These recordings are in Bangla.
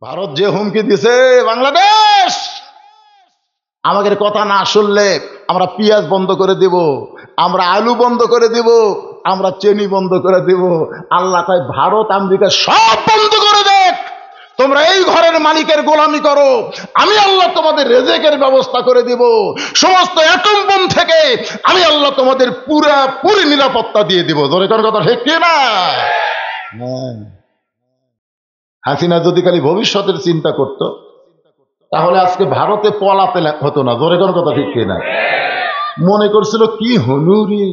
ভারত যে হুমকি দিছে, বাংলাদেশ আমাদের কথা না শুনলে আমরা পেঁয়াজ বন্ধ করে দিব, আমরা আলু বন্ধ করে দিব, আমরা চিনি বন্ধ করে দিব। আল্লাহ কয় ভারত আমেরিকা সব বন্ধ করে দেখ, তোমরা এই ঘরের মালিকের গোলামি করো, আমি আল্লাহ তোমাদের রেজেকের ব্যবস্থা করে দিব, সমস্ত অ্যাটম বোম থেকে আমি আল্লাহ তোমাদের পুরোপুরি নিরাপত্তা দিয়ে দিব। ধরে কোন কথা ঠিক কি না? হাসিনা যদি খালি ভবিষ্যতের চিন্তা করত তাহলে আজকে ভারতে পলাতে হতো না। ধরে কোন কথা ঠিক কি না? মনে করছিল কি হনুরি,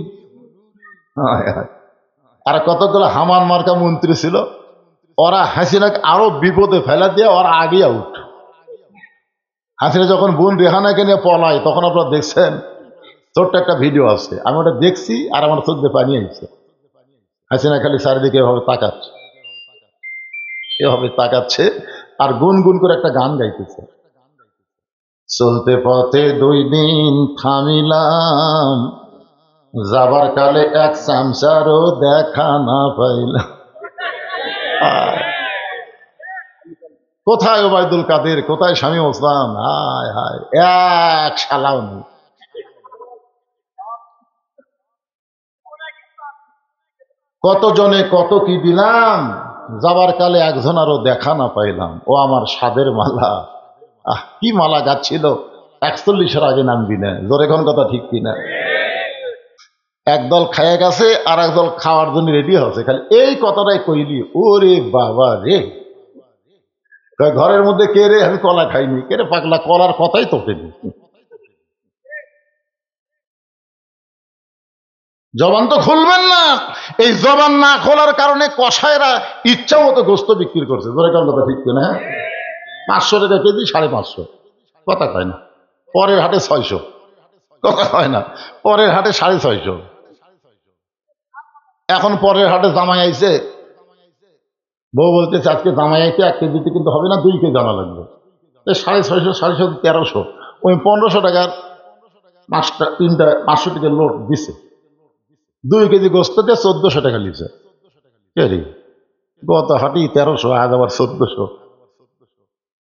আর কতগুলো হামান মার্কা মন্ত্রী ছিল, ওরা হাসিনাকে আরো বিপদে ফেলা দিয়ে ওরা আগে আউট। হাসিনা যখন বোন রেহানাকে নিয়ে পলায় তখন আপনারা দেখছেন, ছোট্ট একটা ভিডিও আছে, আমি ওটা দেখছি আর আমার চোখে পানি আসছে। হাসিনা খালি চারিদিকে এভাবে তাকাচ্ছে, এভাবে তাকাচ্ছে আর গুনগুন করে একটা গান গাইতেছে, চলতে পথে 2 দিন থামিলাম, যাবার কালে এক চামচারও দেখা না পাইলাম। কোথায় ওবায়দুল কাদের, কোথায় শামীম ওসমান? হায় হায়, এক শালাও নেই। কত জনে কত কি দিলাম, যাবার কালে একজনারও দেখা না পাইলাম। ও আমার সাদের মালা, কি মালা গাচ্ছিল, 41-এর আগে নামবি না। জোরে কোন কথা ঠিক কিনা? একদল খাইয়া গেছে আর একদল খাওয়ার জন্য রেডি হচ্ছে, খালি এই কথাটাই কইলি, ওরে বাবা রে। ঘরের মধ্যে কে রে, আমি কলা খাইনি। কে রে পাগলা, কলার কথাই তোকেনি। জবান তো খুলবেন না। এই জবান না খোলার কারণে কসাইরা ইচ্ছা মতো গোস্ত বিক্রি করছে। ধরে কোন কথা ঠিক কিনা? 500 টাকা কেজি, 550, কথা কয় না। পরের হাটে 600, কথা হয় না। পরের হাটে 650। এখন পরের হাটে জামাই আইছে, বউ বলতেছে আজকে জামাই আইছে 1 কেজিতে কিন্তু হবে না, 2 কেজি আনা লাগবে। 650, 650, 1300, ওই 1500 টাকার 3টা 500 টাকার লোড দিছে। 2 কেজি গোস্তকে 1400 টাকা লিছে। কে রে, গত হাটি 1300, আজ আবার 1400।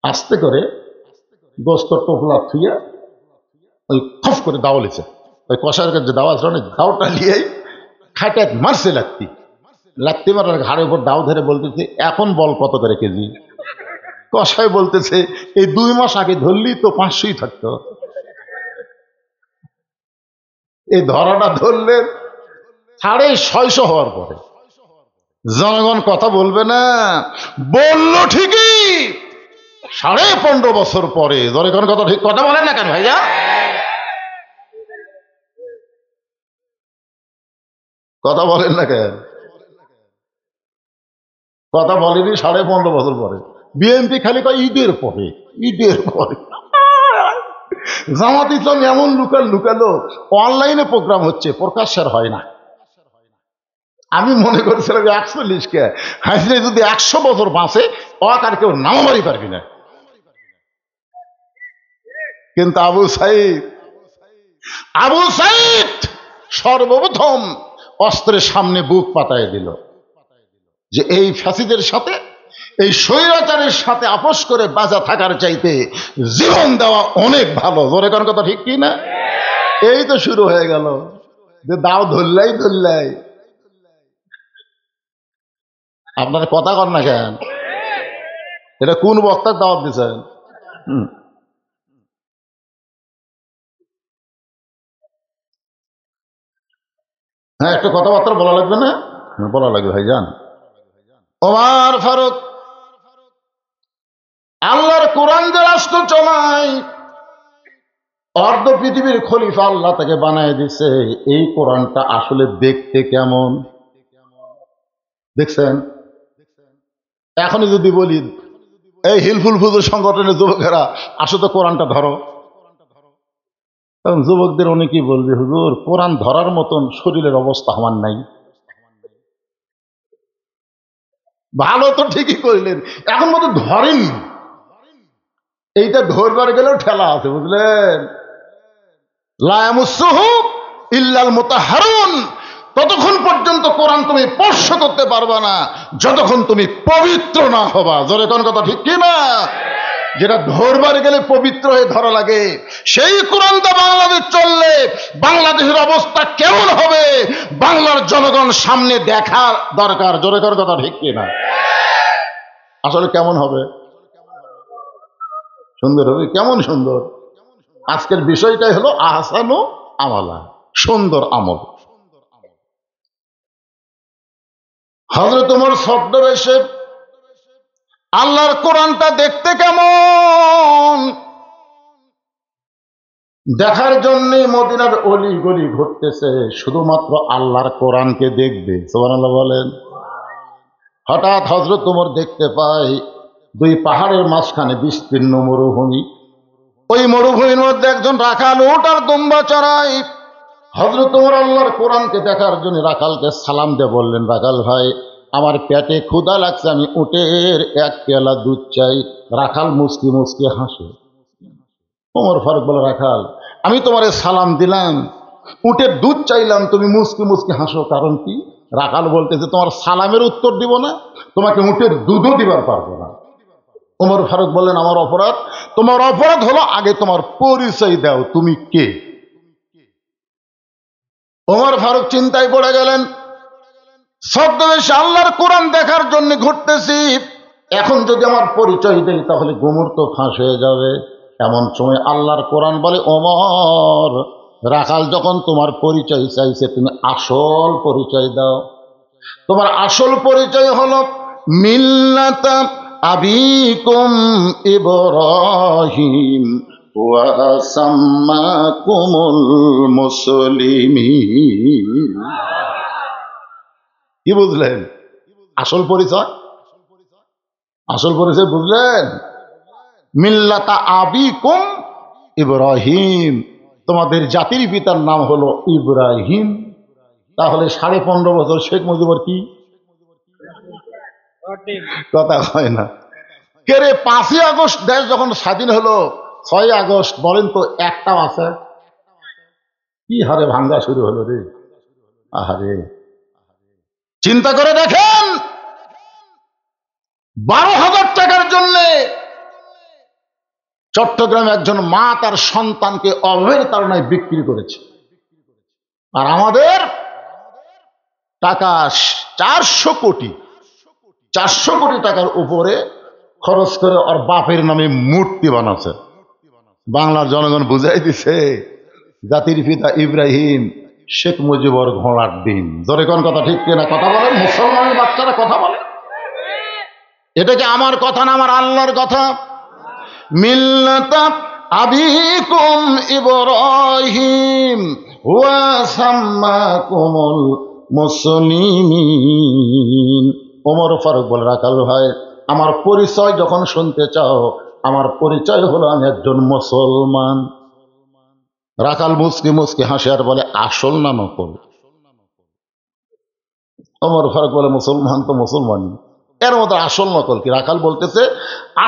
আস্তে করে গোস্ত টোপলা থুইয়া ওই খফ করে দাও লিছে। ওই কষার কাছে দাওয়া আছে, দাওটা লিয়েই খাটায় মারছে লাত্তি। লাত্তি মারার ঘাড়ের উপর দাও ধরে বলতেছে এখন বল কত করে কেজি। কষায় বলতেছে এই 2 মাস আগে ধরলি তো 500ই থাকতো, এই ধরাটা ধরলে 650 হওয়ার পরে জনগণ কথা বলবে না? বললো ঠিকই, 15.5 বছর পরে। জনগণ কথা ঠিক কথা বলেন না কেন ভাইয়া? কথা বলেন না কেন? কথা বলেনি 15.5 বছর পরে। বিএনপি খালি কয় ঈদের পরে, ঈদের পরে। জামাত ইসলাম এমন লুকালো, অনলাইনে প্রোগ্রাম হচ্ছে, প্রকাশ্যের হয় না। আমি মনে করছিলাম 41কে হাসিনা যদি 100 বছর বাঁচে আর কেউ নামাবারই পারবি না। কিন্তু আবু সাইদ সর্বপ্রথম অস্ত্রের সামনে বুক পাতায় দিল যে এই ফ্যাসিদের সাথে, এই স্বৈরাচারের সাথে আপোষ করে বাঁচা থাকার চাইতে জীবন দেওয়া অনেক ভালো। জোরে কোন কথা ঠিক কি না? এই তো শুরু হয়ে গেল যে দাও ধরলাই। আপনারা কথা কর না কেন? এটা কোন বক্তার দাওয়াত দিচ্ছেন? হ্যাঁ, একটা কথাবার্তা বলা লাগবে না? বলা লাগবে ভাইজান। ওমর ফারুক আল্লাহর কোরআন যে রাষ্ট্র চলায়, অর্ধ পৃথিবীর খলিফা আল্লাহ তাকে বানায় দিছে। এই কোরআনটা আসলে দেখতে কেমন দেখছেন? এখনই যদি বলি এই হিলফুল ফুজুর সংগঠনের যুবকেরা আসো তো কোরআনটা ধরো, কারণ যুবকদের অনেকেই বলবে হুজুর কোরআন ধরার মতন শরীরের অবস্থা আমার নাই। ভালো তো ঠিকই করলেন, এখন মতো ধরেন, এইটা ধরবার গেলেও ঠেলা আছে, বুঝলেন? লা ইয়ামাসসুহু ইল্লাল মুতাহহারুন, ততক্ষণ পর্যন্ত কোরআন তুমি স্পর্শ করতে পারবা না যতক্ষণ তুমি পবিত্র না হবা। জোরে কোন কথা ঠিক কি না? যেটা ধরবার গেলে পবিত্র হয়ে ধরা লাগে, সেই কোরআনটা বাংলাদেশ চললে বাংলাদেশের অবস্থা কেমন হবে বাংলার জনগণ সামনে দেখা দরকার। জোরে কোন কথা ঠিক কি না? আসলে কেমন হবে? সুন্দর হবে। কেমন সুন্দর? আজকের বিষয়টাই হলো আহসানু আমালা, সুন্দর আমল। হযরত ওমর ছদ্মবেশে আল্লাহর কোরআনটা দেখতে কেমন দেখার জন্য মদিনার অলি গলি ঘুরতেছে, শুধুমাত্র আল্লাহর কোরআনকে দেখবে। সুবহানাল্লাহ বলেন। হঠাৎ হযরত ওমর দেখতে পায় দুই পাহাড়ের মাঝখানে বিস্তীর্ণ মরুভূমি। ওই মরুভূমির মধ্যে একজন রাখাল উট আর দুম্বা চড়ায়। হযরত ওমর আল্লাহর কোরআনকে দেখার জন্য রাখালকে সালাম দিয়ে বললেন, রাখাল ভাই, আমার পেটে ক্ষুধা লাগছে, আমি উটের এক পেয়ালা দুধ চাই। রাখাল মুস্কি মুস্কি হাসে। ওমর ফারুক বলে, রাখাল, আমি তোমারে সালাম দিলাম, উটের দুধ চাইলাম, তুমি মুস্কি মুস্কি হাসো, কারণ কি? রাখাল বলতেছে, তোমার সালামের উত্তর দিব না, তোমাকে উটের দুধও দিবার পারবো না। ওমর ফারুক বললেন, আমার অপরাধ? তোমার অপরাধ হলো আগে তোমার পরিচয় দাও, তুমি কে? ওমর ফারুক চিন্তায় পড়ে গেলেন। ছদ্মবেশে আল্লাহর কোরআন দেখার জন্য ঘুরতেছি, এখন যদি আমার পরিচয় দেই তাহলে গুমর তো ফাঁস হয়ে যাবে। এমন সময় আল্লাহর কোরআন বলে, ওমর, রাখাল যখন তোমার পরিচয় চাইছে, তুমি আসল পরিচয় দাও। তোমার আসল পরিচয় হলো মিল্লাতা আবিকুম ইব্রাহিম ওয়া সাম্মাকুমুল মুসলিমিন। কি বুঝলেন? আসল পরিচয়, আসল পরিচয় বুঝলেন? মিল্লাতা আবিকুম ইব্রাহিম, তোমাদের জাতির পিতার নাম হলো ইব্রাহিম। তাহলে 15.5 বছর শেখ মুজিবর কি কথা হয় না? কে রে, 5ই আগস্ট দেশ যখন স্বাধীন হলো, 6ই আগস্ট বলেন তো একটাও আছে? কি হারে ভাঙ্গা শুরু হলো রে। আহারে, চিন্তা করে দেখেন, 12,000 টাকার জন্য চট্টগ্রামে একজন মা তার সন্তানকে অভাবের তাড়নায় বিক্রি করেছে। আর আমাদের টাকা 400 কোটি, 400 কোটি টাকার উপরে খরচ করে ওর বাপের নামে মূর্তি বানাচ্ছে। বাংলার জনগণ বুঝাই দিছে জাতির পিতা ইব্রাহিম শেখ মুজিবর ঘোড়ার ডিম। জোরে কোন কথা ঠিক কিনা? কথা বলেন, মুসলমানের বাচ্চারা কথা বলে। এটা কি আমার কথা না, আমার আল্লাহর কথা? মিল্লাতা আবিকুম ইব্রাহিম ওয়া সাম্মাকুমুল মুসলিমিন। ওমর ফারুক বলে, রাখাল ভাই, আমার পরিচয় যখন শুনতে চাও, আমার পরিচয় হলো আমি একজন মুসলমান। রাখাল মুসকি মুসকি হাসে আর বলে, আসল না নকল? ওমর ফারুক বলে, মুসলমান তো মুসলমানই, এর মধ্যে আসল নকল কি? রাখাল বলতেছে,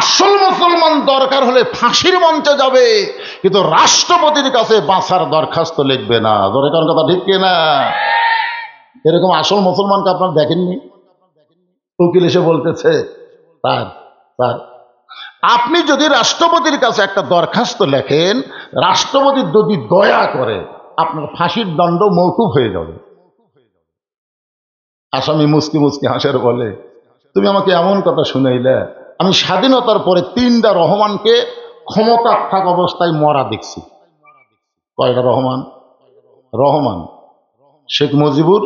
আসল মুসলমান দরকার হলে ফাঁসির মঞ্চে যাবে, কিন্তু রাষ্ট্রপতির কাছে বাঁচার দরখাস্ত লিখবে না। ধরে কারণ কথা ঠিক কিনা? এরকম আসল মুসলমানকে আপনার দেখেননি? উকিল এসে বলতেছে, স্যার স্যার, আপনি যদি রাষ্ট্রপতির কাছে একটা দরখাস্ত লেখেন, রাষ্ট্রপতি যদি দয়া করে আপনার ফাঁসির দণ্ড মওকুফ হয়ে যাবে। আসামি মুসকি মুসকি হাসের বলে, তুমি আমাকে এমন কথা শুনাইলে, আমি স্বাধীনতার পরে 3টা রহমানকে ক্ষমতা থাকা অবস্থায় মরা দেখছি। কয়টা রহমান? রহমান, শেখ মুজিবুর,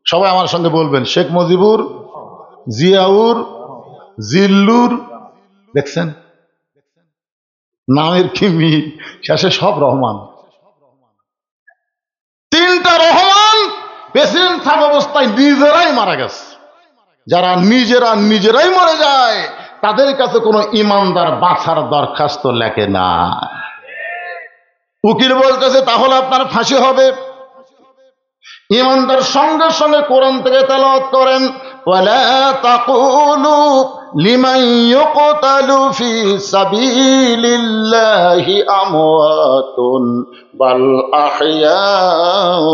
সবাই আমার সঙ্গে বলবেন, শেখ মুজিবুর, জিয়াউর, জিল্লুর। দেখছেন নামের কি মিল? শেষে সব রহমান। 3টা রহমান প্রেসিডেন্ট থাকা অবস্থায় নিজেরাই মারা গেছে। যারা নিজেরাই মরে যায়, তাদের কাছে কোনো ইমানদার বাঁচার দরখাস্ত লেখে না। উকিল বলতেছে, তাহলে আপনার ফাঁসি হবে। ইমানদার সঙ্গে সঙ্গে কোরআন থেকে তেলাওয়াত করেন, ওয়ালা তাকুলু লিমান ইউকতালু ফি সাবিলিল্লাহি আমওয়াতুন বাল আহইয়াউ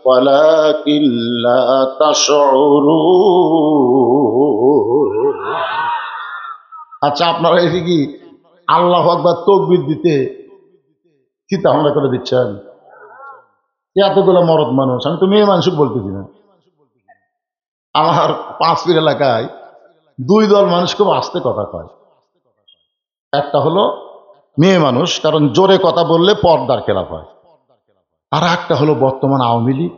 ওয়ালাকিন লা তাশউরুন। আচ্ছা, আপনারা এই কি আল্লাহু আকবার তাকবীর দিতে চিন্তা ভাবনা করে দিচ্ছেন? এতগুলো মরদ মানুষ, আমি তো মেয়ে মানুষ বলতেছি না। আমার পাঁচপীর এলাকায় দুই দল মানুষ খুব আস্তে কথা কয়। একটা হলো মেয়ে মানুষ, কারণ জোরে কথা বললে পর্দার খেলাপ হয়। আর একটা হলো বর্তমান আওয়ামী লীগ,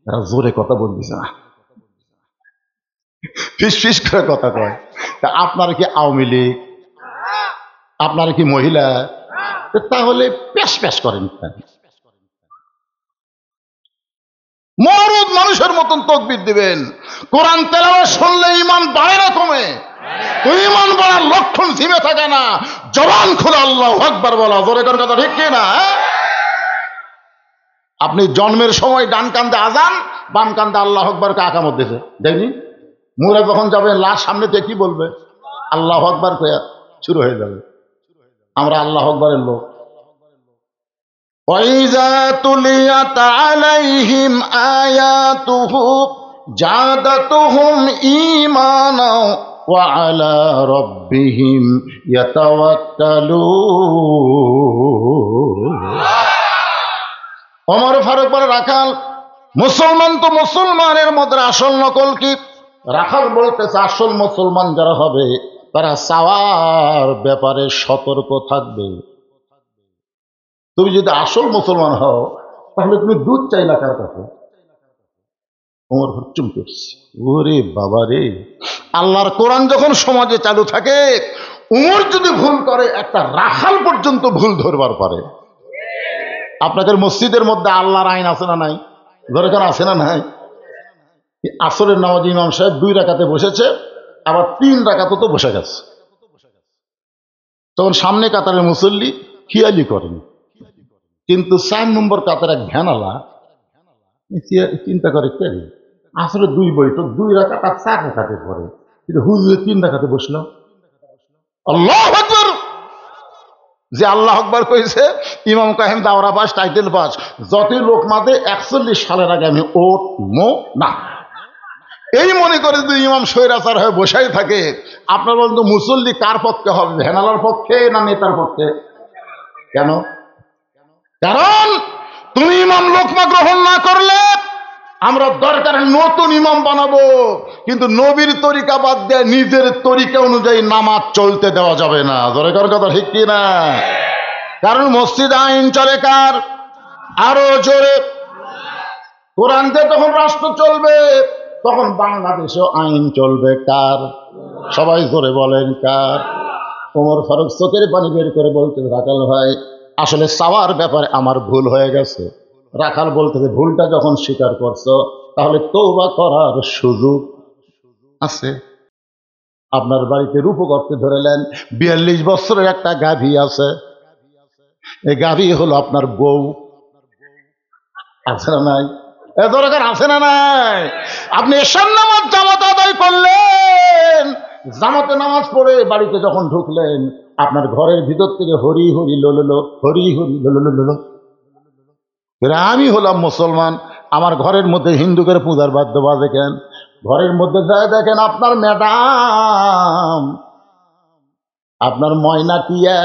এরা জোরে কথা বলতেছে না, ফিস ফিস করে কথা কয়। তা আপনারা কি আওয়ামী লীগ? আপনারা কি মহিলা? তাহলে প্যাস প্যাস করেন কেন? মরদ মানুষের মতন তাকবীর দিবেন। কোরআন তেলাওয়াত শুনলে ঈমান বাড়ে না কমে? তো ঈমান বাড়ার লক্ষণ জিমে থাকে না জবান খুলে আল্লাহু আকবার বলা। জোরে করে কথা ঠিক কি না? আপনি জন্মের সময় ডান কান্দে আজান, বাম কান্দে আল্লাহু আকবার কে আকামত দিয়েছে দেখনি? মুরে যখন যাবে লাশ সামনে থেকে কি বলবে? আল্লাহু আকবার কয়া শুরু হয়ে যাবে। আমরা আল্লাহু আকবারের লোক। وَإِذَا تُلِيَتْ عَلَيْهِمْ آيَاتُهُ زَادَتْهُمْ إِيمَانًا وَعَلَى رَبِّهِمْ يَتَوَكَّلُونَ। ওমর ফারুক বলে, রাখাল মুসলমান তো মুসলমানের মধ্যে আসল নকল কি? রাখাল বলতেছে, আসল মুসলমান যারা হবে তারা চাওয়ার ব্যাপারে সতর্ক থাকবে। তুমি যদি আসল মুসলমান হও তাহলে তুমি দুধ চাইলা কার কাছে? ওমর চুম করছে, ওরে বাবা রে। আল্লাহর কোরআন যখন সমাজে চালু থাকে, উমর যদি ভুল করে একটা রাখাল পর্যন্ত ভুল ধরবার পারে। আপনাদের মসজিদের মধ্যে আল্লাহর আইন আছে না নাই? দরকার আছে না নাই? আসরের নামাজ ইমাম সাহেব 2 রাকাতে বসেছে, আবার 3 রাকাতে তো বসে গেছে। তখন সামনে কাতারের মুসল্লি খেয়ালি করেন, কিন্তু 4 নম্বর কাতার এক ঘ্যানালা চিন্তা করে, কে আসলে 2 বৈঠক 2 রাকাত আর 4 রাকাতে পড়ে, কিন্তু হুজুরে 3 রাকাতে বসলো। আল্লাহু আকবার। যে আল্লাহ আকবার কইছে, ইমাম কাহিম দাওরা পাস, টাইটেল পাস, যতই লোক মাদে 41 সালের আগে আমি ওট মো না। এই মনে করে যদি ইমাম স্বৈরাচার হয়ে বসাই থাকে, আপনার বলতো মুসল্লি কার পক্ষে হবে? ভ্যানালার পক্ষে না নেতার পক্ষে? কেন? কারণ তুমি ইমাম লোকমা গ্রহণ না করলে আমরা দরকার নতুন ইমাম বানাবো, কিন্তু নবীর তরিকা বাদ দিয়ে নিজের তরিকা অনুযায়ী নামাজ চলতে দেওয়া যাবে না। দরকার কথা ঠিক কি না? কারণ মসজিদ আইন চলে কার? আরো জোরে। কোরআন দিয়ে তখন রাষ্ট্র চলবে, তখন বাংলাদেশও আইন চলবে কার? সবাই জোরে বলেন কার? ওমর ফারুক চোখের পানি বের করে বলতে, রাখাল ভাই আসলে চাওয়ার ব্যাপারে আমার ভুল হয়ে গেছে। রাখাল বলতে, ভুলটা যখন স্বীকার করছো তাহলে তওবা করার সুযোগ আছে। আপনার বাড়িতে রূপ করতে ধরেলেন, 42 বছরের একটা গাভী আছে, এই গাভী হলো আপনার বউ। আছে না নাই? এ দরকার আছে না নাই? আপনি এশার নামাজ জামাত আদায় করলেন, জামাতে নামাজ পড়ে বাড়িতে যখন ঢুকলেন, আপনার ঘরের ভিতর থেকে হরি হরি লোলো, হরি হরি লোলো। আমি হলাম মুসলমান, আমার ঘরের মধ্যে হিন্দুদের পূজার বাদ্য বাজে কেন? ঘরের মধ্যে যায় দেখেন আপনার ম্যাডাম, আপনার ময়না টিয়া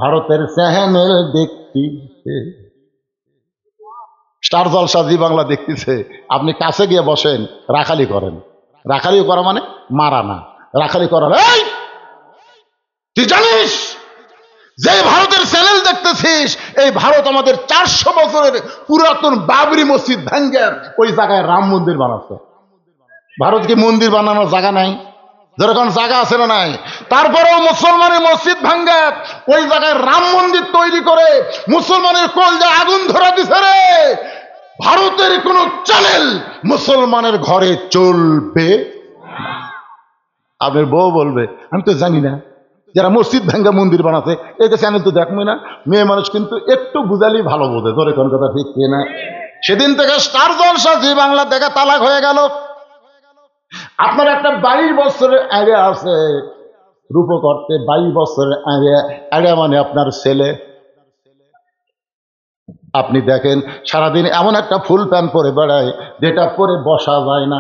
ভারতের চ্যানেল দেখতেছে, স্টার জলসা জি বাংলা দেখতেছে। আপনি কাছে গিয়ে বসেন, রাখালি করেন। রাখালি করা মানে মারা না, রাখালি করা। এই তুই জানিস যে ভারতের চ্যানেল দেখতেছিস, এই ভারত আমাদের 400 বছরের পুরাতন বাবরি মসজিদ ভেঙ্গে ওই জায়গায় রাম মন্দির বানাচ্ছে। ভারত কি মন্দির বানানোর জায়গা নাই? যেরকম জায়গা আছে না নাই? তারপরেও মুসলমানের মসজিদ ভাঙ্গে ওই জায়গায় রাম মন্দির তৈরি করে মুসলমানের কলজায় আগুন ধরা দিছে রে। ভারতের কোন চ্যানেল মুসলমানের ঘরে চলবে? আপনার বউ বলবে, আমি তো জানি না, যারা মসজিদ ভাঙ্গা মন্দির বানাতে এই চ্যানেল তো দেখবই না। মেয়ে মানুষ কিন্তু একটু বুঝালেই ভালো বোঝে। ধরে কোন কথা ঠিক কিনা? সেদিন থেকে স্টার জলসা জি বাংলা দেখা তালাক হয়ে গেল। আপনার একটা 22 বছরের আইডিয়া আছে রূপ করতে, 22 বছরের আইডিয়া মানে আপনার ছেলে আপনি দেখেন সারাদিন এমন একটা ফুল প্যান্ট পরে বেড়ায় যেটা পরে বসা যায় না,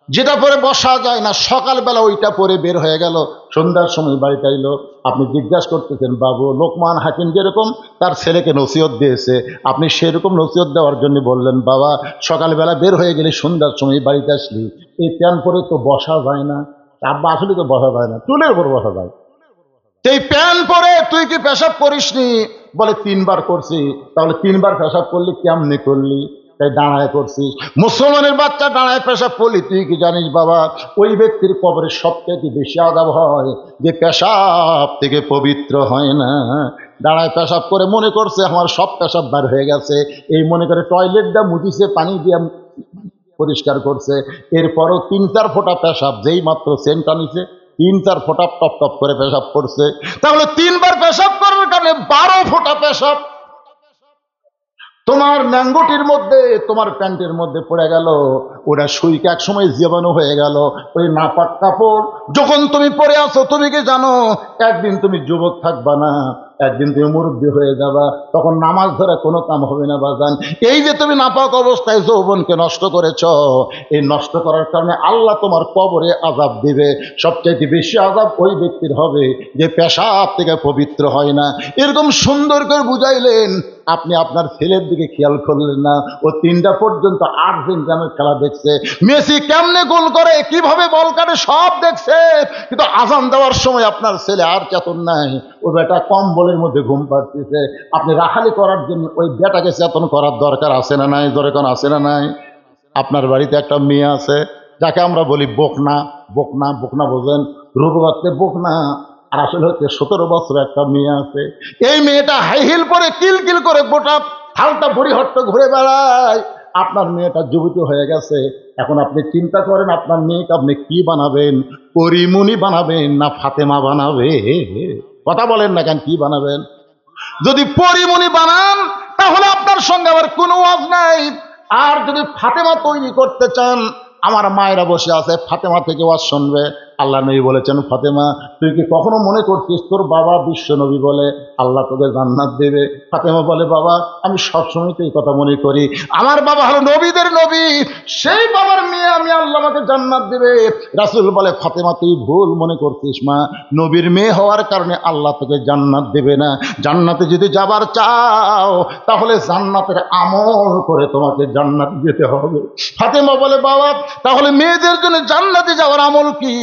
যেটা পরে বসা যায় না, সকালবেলা ওইটা পরে বের হয়ে গেল, সন্ধ্যার সময় বাড়িতে আইলো, আপনি জিজ্ঞাসা করতেছেন বাবু লোকমান হাকিম যেরকম তার ছেলেকে নসিহত দিয়েছে আপনি সেরকম নসিহত দেওয়ার জন্য বললেন বাবা সকালবেলা বের হয়ে গেলে সন্ধ্যার সময় বাড়িতে আসলি এই প্যান্ট পরে তো বসা যায় না। আব্বা আসলে তো বসা যায় না, চুলের উপর বসা যায়। এই প্যান্ট পরে তুই কি পেশাব করিসনি? বলে 3 বার করছি। তাহলে 3 বার পেশাব করলি কেমনে করলি? তাই দাঁড়ায় করছিস। মুসলমানের বাচ্চা দাঁড়ায় পেশাব করলি, তুই কি জানিস বাবা ওই ব্যক্তির কবরে সবথেকে বেশি আযাব হয় যে পেশাব থেকে পবিত্র হয় না। দাঁড়ায় পেশাব করে মনে করছে আমার সব পেশাব বার হয়ে গেছে, এই মনে করে টয়লেটটা মুছিছে, পানি দিয়ে পরিষ্কার করছে, এরপরও 3-4 ফোঁটা পেশাব যেই মাত্র সেন্টটা নিছে 3-4 ফোঁটা টপ টপ করে পেশাব করছে। তাহলে 3 বার পেশাব করার কারণে 12 ফোঁটা পেশাব তোমার ম্যাঙ্গোটির মধ্যে তোমার প্যান্টের মধ্যে পড়ে গেল, ওটা সুইকে এক সময় জীবাণু হয়ে গেল। ওই নাপাক কাপড় যখন তুমি পরে আসো তুমি কি জানো একদিন তুমি যুবক থাকবা না, একদিন তুমি মুরব্বী হয়ে যাবা, তখন নামাজ ধরে কোনো কাম হবে না বাজান। এই যে তুমি নাপাক অবস্থায় যৌবনকে নষ্ট করেছ, এই নষ্ট করার কারণে আল্লাহ তোমার কবরে আযাব দিবে। সবচাইতে বেশি আযাব ওই ব্যক্তির হবে যে পেশাব থেকে পবিত্র হয় না। এরকম সুন্দর করে বুঝাইলেন, আপনি আপনার ছেলের দিকে খেয়াল করলেন না। ও 3টা পর্যন্ত আর্জেন্টিনার খেলা দেখছে, মেসি কেমনে গোল করে কিভাবে বল কাটে সব দেখছে, কিন্তু আজান দেওয়ার সময় আপনার ছেলে আর চেতন নাই, ও বেটা কম বলের মধ্যে ঘুম পাচ্ছে। আপনি রাখালি করার জন্য ওই বেটাকে চেতন করার দরকার আছে না নাই? দরকার আছে না নাই? আপনার বাড়িতে একটা মেয়ে আছে যাকে আমরা বলি বকনা। বকনা বকনা বোঝেন? রূপগঞ্জে বকনা, আর আসলে হচ্ছে 17 বছর একটা মেয়ে আছে। এই মেয়েটা হাই হিল পরে কিল কিল করে গোটা হালটা বুড়ি হট্ট ঘুরে বেড়ায়। আপনার মেয়েটা যুবতী হয়ে গেছে, এখন আপনি চিন্তা করেন আপনার মেয়েকে আপনি কি বানাবেন? পরিমণি বানাবেন না ফাতেমা বানাবে? কথা বলেন না কেন, কি বানাবেন? যদি পরিমণি বানান তাহলে আপনার সঙ্গে আবার কোনো ওয়াজ নাই। আর যদি ফাতেমা তৈরি করতে চান, আমার মায়েরা বসে আছে ফাতেমা থেকে ওয়াজ শুনবে। আল্লাহ নবী বলেছেন ফাতেমা তুই কি কখনো মনে করছিস তোর বাবা বিশ্ব নবী বলে আল্লাহ তোকে জান্নাত দেবে? ফাতেমা বলে বাবা আমি সবসময় তো এই কথা মনে করি, আমার বাবা হলো নবীদের নবী, সেই বাবার মেয়ে আমি, আল্লাহ আমাকে জান্নাত দেবে। রাসূল বলে ফাতেমা তুই ভুল মনে করছিস মা, নবীর মেয়ে হওয়ার কারণে আল্লাহ তোকে জান্নাত দেবে না। জান্নাতে যদি যাবার চাও তাহলে জান্নাতের আমল করে তোমাকে জান্নাতে যেতে হবে। ফাতেমা বলে বাবা তাহলে মেয়েদের জন্য জান্নাতে যাওয়ার আমল কি?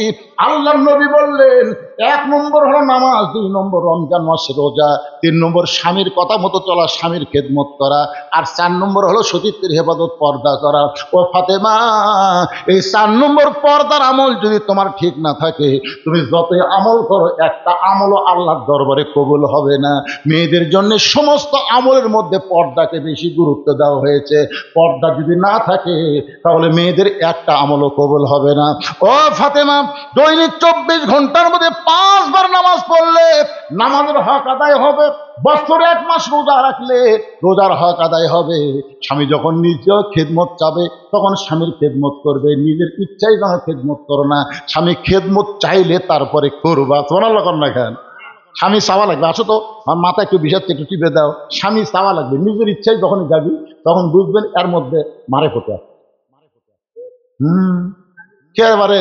আল্লাহর নবী বললেন 1 নম্বর হলো নামাজ, 2 নম্বর রমজান মাসে রোজা, 3 নম্বর স্বামীর কথা মতো চলা, স্বামীর খেদমত করা, আর 4 নম্বর হলো সতীত্বের হেফাজত পর্দা করা। ও ফাতেমা এই 4 নম্বর পর্দার আমল যদি তোমার ঠিক না থাকে তুমি যতই আমল করো একটা আমলও আল্লাহর দরবারে কবুল হবে না। মেয়েদের জন্য সমস্ত আমলের মধ্যে পর্দাকে বেশি গুরুত্ব দেওয়া হয়েছে। পর্দা যদি না থাকে তাহলে মেয়েদের একটা আমলও কবুল হবে না। ও ফাতেমা দৈনিক 24 ঘন্টার মধ্যে 5 বার নামাজ পড়লে নামাজের হক আদায় হবে, বছরে 1 মাস রোজা রাখলে রোজার হক আদায় হবে। স্বামী যখন নিজেও খেদমত চাবে তখন স্বামীর খেদমত করবে, নিজের ইচ্ছাই যেন খেদমত করো না। স্বামী খেদমত চাইলে তারপরে করবা। সুবহানাল্লাহ না কেন? স্বামী চাওয়া লাগবে, আসো তো আমার মাথা একটু বিষাদ একটু টিপে দাও, স্বামী চাওয়া লাগবে। নিজের ইচ্ছাই যখন যাবি তখন বুঝবেন এর মধ্যে মারে ফোটে। একেবারে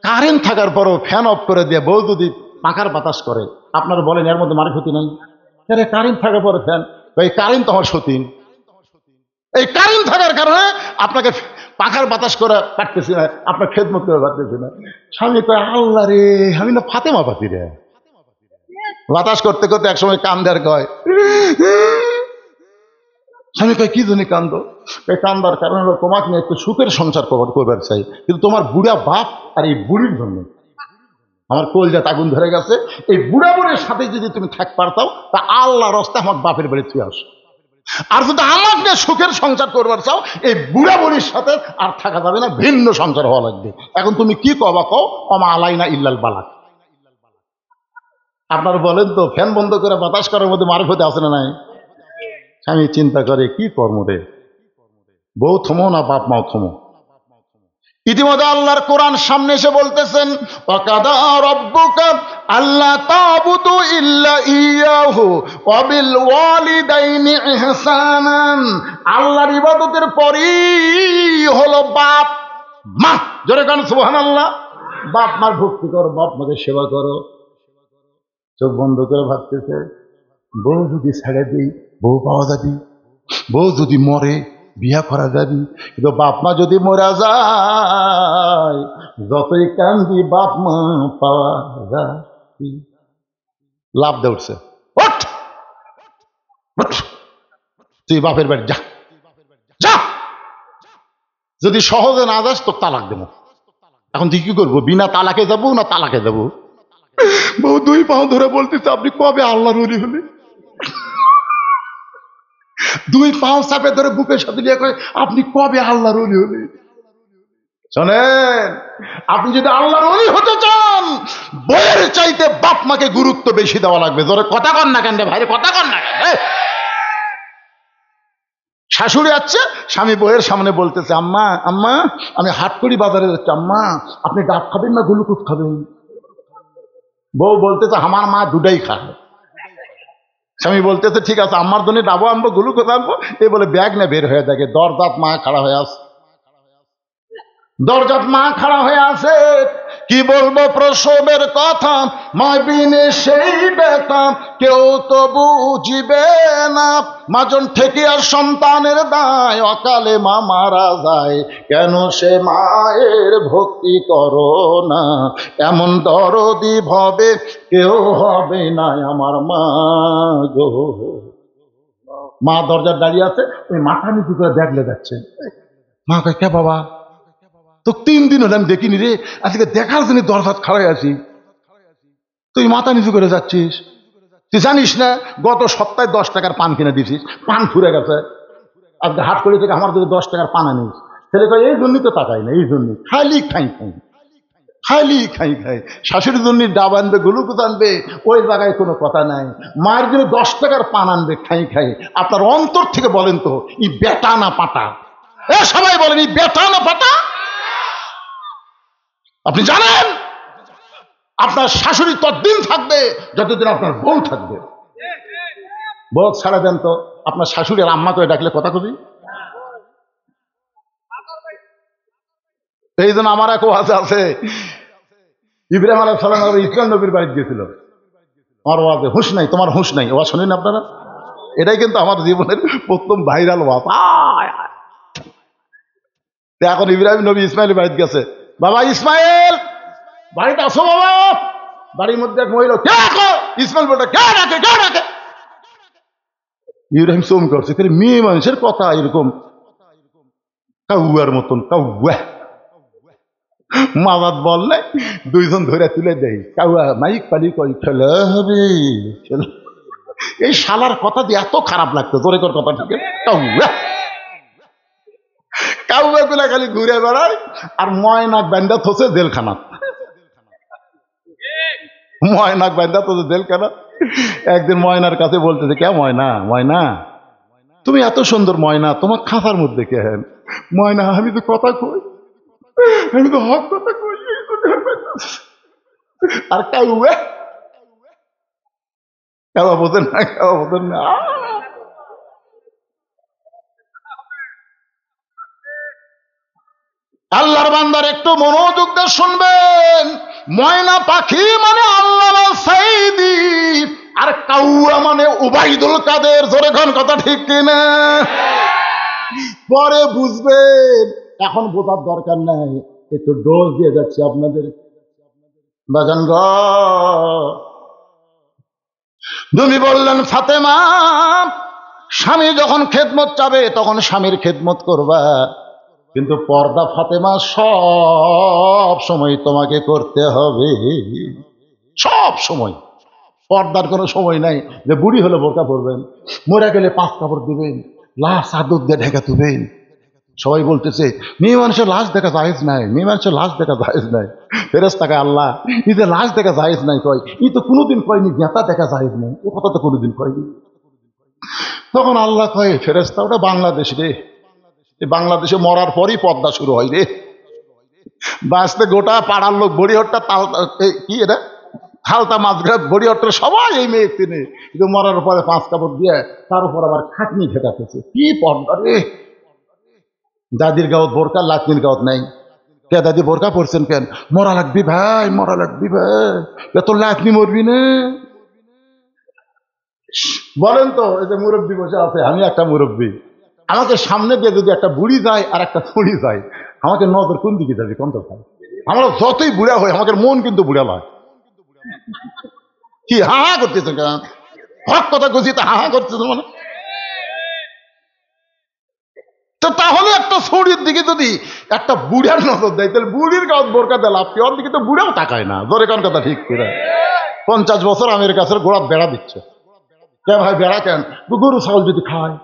কারেন্ট থাকার পরও ফ্যান অফ করে দিয়ে বউ যদি পাখার বাতাস করে আপনারা বলেন এর মধ্যে মারে ক্ষতি নাই? আরে কারেন্ট থাকার পরে ফ্যান, এই কারেন্ট তো আমার সতীন, এই কারেন্ট থাকার কারণে আপনাকে পাখার বাতাস করে কাটতেছি না, আপনার খেদমত করে কাটতেছি না। স্বামী কয় আল্লাহ রে আমি না ফাতেমা পাতি রে। বাতাস করতে করতে একসময় কান্দার কয়, স্বামী কয় কি জন্য কান্দ? এই কান্দার কারণ হলো তোমাকে নিয়ে একটু সুখের সংসার করবার চাই, কিন্তু তোমার বুড়া বাপ আর এই বুড়ির জন্য আমার কলজাত আগুন ধরে গেছে। এই বুড়া বুড়ির সাথে যদি তুমি থাক পারতাও তা আল্লাহ রাস্তা আমার বাপের বাড়ি তুই আস। আর যদি আমাকে সুখের সংসার করবার চাও এই বুড়া বুড়ির সাথে আর থাকা যাবে না, ভিন্ন সংসার হওয়া লাগবে। এখন তুমি কি কবা কও, অমা আলাইনা ইল্লাল বালাক। আপনারা বলেন তো ফ্যান বন্ধ করে বাতাস করার মধ্যে মারফতে আছে না নাই? আমি চিন্তা করে কি কর্ম রে, বউ থমো না বাপ মাও থমো। ইতিমধ্যে আল্লাহর কোরআন সামনে এসে বলতেছেন, ওয়াকাদা রাব্বুকা আল্লা তা'বুদু ইল্লা ইয়াহু ওয়া বিল ওয়ালিদাইনি ইহসানান। আল্লাহর ইবাদতের পরই হলো বাপ মা। জোরে কান সুবহানাল্লাহ। বাপ মার ভক্তি করো, বাপ মাকে সেবা করো। চোখ বন্ধ করে ভাবতেছে, বউ যদি ছেড়ে দিই বউ পাওয়া যাবি, বউ যদি মরে বিয়া করা যাবি, কিন্তু বাপ মা যদি মরা যায় যতই কান্দি বাপ মা পাওয়া যাবি। লাভ দে উঠছে, ওঠ ওঠ, তুই বাপের বাড়ি যা যা, যদি সহজে না যাস তো তালাক দেবো। এখন তুই কি করবো, বিনা তালাকে যাবো না তালাকে যাবো? বউ দুই পাও ধরে বলতেছে, আপনি কবে আল্লাহর ওলি হলে? দুই পাও চাপে ধরে বুকের সাথে নিয়ে কয়, আপনি কবে আল্লাহর ওলি হলে? শোনেন, আপনি যদি আল্লাহর ওলি হতে চান, বইয়ের চাইতে বাপ মাকে গুরুত্ব বেশি দেওয়া লাগবে। ধরে কথা কন না কেন রে ভাই, কথা কন না কেন? শাশুড়ি আছে, স্বামী বইয়ের সামনে বলতেছে, আম্মা আম্মা আমি হাট করি বাজারে যাচ্ছি, আম্মা আপনি ডাব খাবেন না গ্লুকোজ খাবেন? বউ বলতেছে, আমার মা দুটাই খায়। স্বামী বলতেছে, ঠিক আছে আমার জন্য ডাবো আনবো গ্লুকোজ আনবো। এই বলে ব্যাগ না বের হয়ে দেখে দরজাত মা খাড়া হয়ে আছে। দরজাত মা খাড়া হয়ে আছে। কি বলবো প্রসবের কথা, মাবিনে সেই ব্যথা কেউ তো বুঝিবে না। মাজন থেকে আর সন্তানের দায়, অকালে মা মারা যায়, কেন সে মায়ের ভক্তি করো না? এমন দরদি ভবে কেউ হবে না আমার মা গো। মা দরজার দাঁড়িয়ে আছে, ওই মাথা নিচু করে দেখলে যাচ্ছে। মা কয়, কে বাবা? তো 3 দিন হলে আমি দেখিনি রে, আজকে দেখার জন্য দরজা খাড়াই আছি, তুই মাথা নিচু করে যাচ্ছিস? তুই জানিস না গত সপ্তাহে 10 টাকার পান কিনে দিছিস, পান ফুরে গেছে। আজকে হাট করে থেকে আমার যদি 10 টাকার পান আনিস। ছেলে কয়, এই জন্যই তো তাকাই না, এই জন্যই খালি খাই খাই খালি খাই খাই। শাশুড়ির জন্য ডাব আনবে গ্লুকোজ আনবে, ওই জায়গায় কোনো কথা নাই। মায়ের জন্য 10 টাকার পান আনবে খাই খাই। আপনার অন্তর থেকে বলেন তো, ই বেটা না পাটা? এ সবাই বলেন, ই বেটা না পাটা? আপনি জানেন আপনার শাশুড়ি ততদিন থাকবে যতদিন আপনার বউ থাকবে। বউ ছাড়া দেন তো, আপনার শাশুড়ি আর আম্মা করে ডাকলে কথা কবি। এই জন্য আমার এক ওয়াজ আছে, ইব্রাহিম আলাইহিস সালাম ইসরাইল নবীর বাড়ি গিয়েছিল। আমার ওয়াজে হুঁশ নাই, তোমার হুঁশ নাই, ওয়াজ শোনেন আপনারা? এটাই কিন্তু আমার জীবনের প্রথম ভাইরাল ওয়াজ। এখন ইব্রাহিম নবী ইসমাইলের বাড়িতে গেছে। বাবা ইসমাইল বাড়িতে আসো বাবা। বাড়ির মধ্যে এক মহিলা, কে রাখো? ইসমাইল বলটা, কে রাখে কে রাখে? ইব্রাহিম চোম করছে, মেয়ে মানুষের কথা এরকম কাউয়ার মতন কাউয়া। মাদাত বললে দুইজন ধরে তুলে দেয়, কাউয়া মাইক পালি কই খেলে হবে। এই শালার কথা দিয়ে এত খারাপ লাগতো, জোরে কর কথা, ঠিক কাউয়া। কাউয়া গুলা খালি ঘুরে বেড়ায় আর ময়নাক বান্ধা থসে জেলখানা। ময়নাক বান্ধা থসে জেলখানা। একদিন ময়নার কাছে বলতেছে, কে ময়না, ময়না তুমি এত সুন্দর ময়না, তোমার খাঁচার মধ্যে কে? হেন ময়না, আমি তো কথা কই, আমি তো হক কথা কই। আর কাউয়া, কাউয়া বোঝেন না, কাউয়া বোঝেন না। আল্লাহর বান্দার একটু মনোযোগ দিয়ে শুনবেন। ময়না পাখি মানে আল্লাহ সাইদি, আর কাউয়া মানে উবাইদুল কাদের। জোরে কোন কথা ঠিক কিনা? পরে বুঝবেন, এখন বোঝার দরকার নাই, একটু ডোজ দিয়ে যাচ্ছে আপনাদের। বাজান গ নবী বললেন, ফাতেমা স্বামী যখন খেদমত চাবে তখন স্বামীর খেদমত করবা, কিন্তু পর্দা ফাতেমা সব সময় তোমাকে করতে হবে। সব সময় পর্দার কোনো সময় নাই যে বুড়ি হলে বোরকা পরবেন, মরে গেলে 5 কাপড় দিবেন, লাশ আদর দিয়ে ঢেকে তুবেন। সবাই বলতেছে মেয়ে মানুষের লাশ দেখা জায়েজ নাই, মেয়ে মানুষের লাশ দেখা জায়েজ নাই। ফেরেশতাকে আল্লাহ ই যে লাশ দেখা জায়েজ নাই কয়, ই তো কোনোদিন কয়নি নেতা দেখা জায়েজ নাই, ও কথা তো কোনোদিন কয়নি। তখন আল্লাহ কয়, ফেরেশতা ওটা বাংলাদেশ রে, বাংলাদেশে মরার পরই পর্দা শুরু হয় রে। বাঁচতে গোটা পাড়ার লোক বড়িহট্টা তাল কি এটা হালতা মাছঘাট বড়িহট্টার সবাই এই মেয়ে চিনে, কিন্তু মরার পরে 5 কাপড় দিয়ে তার উপর আবার খাটনি ঠেকাতেছে। কি পর্দা রে! দাদির গাঁত বোরকা, লাকমির গাঁত নাই। কে দাদি বোরকা পরছেন কেন? মরা লাগবি ভাই, মরা লাগবি ভাই, এত লাকমি মরবি না। বলেন তো, এই যে মুরব্বী বসে আছে, আমি একটা মুরব্বী, আমাকে সামনে দিয়ে যদি একটা বুড়ি যায় আর একটা ছুড়ি যায়, আমাকে নজর কোন দিকে যাবে কোন তো ভাই? আমরা যতই বুড়া হই আমাদের মন কিন্তু বুড়া নয়। কি হা হা করতেছে কেন? হক কথা খুঁজি তা হা হা করতেছে মানে। তো তাহলে একটা ছড়ির দিকে যদি একটা বুড়ার নজর দেয়, তাহলে বুড়ির গাঁত বোরকা দেয় লাভ কি? ওর দিকে তো বুড়াও তাকায় না। ধরে কোন কথা ঠিক করে 50 বছর আমের কাছে গোড়া বেড়া দিচ্ছে। কে ভাই বেড়া কেন? গরু ছাগল যদি খায়।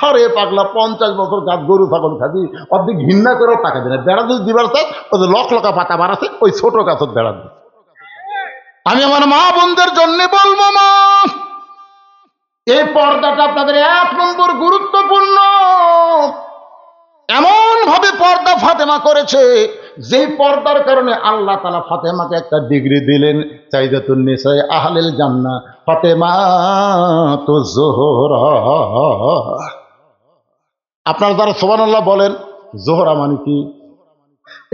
আরে পাগলা, 50 বছর গাছ গরু ছাগল খাবি, অর্ধেক ঘৃণা করেও টাকা দেয় না। বেড়া যদি দিবার চাই, ওই যে লকা পাতা বাড়াছে, ওই ছোট গাছের বেড়া দিই। আমি আমার মা বোনদের জন্য বলবো, মা, এই পর্দাটা আপনাদের 1 নম্বর গুরুত্বপূর্ণ। এমন ভাবে পর্দা ফাতেমা করেছে, যে পর্দার কারণে আল্লাহ তাআলা ফাতেমাকে একটা ডিগ্রি দিলেন, সাইয়্যিদাতুন নিসা আহলিল জান্নাহ, ফাতেমাতুজ জোহরা। আপনারা যারা সুবহানাল্লাহ বলেন, জোহরা মানে কি?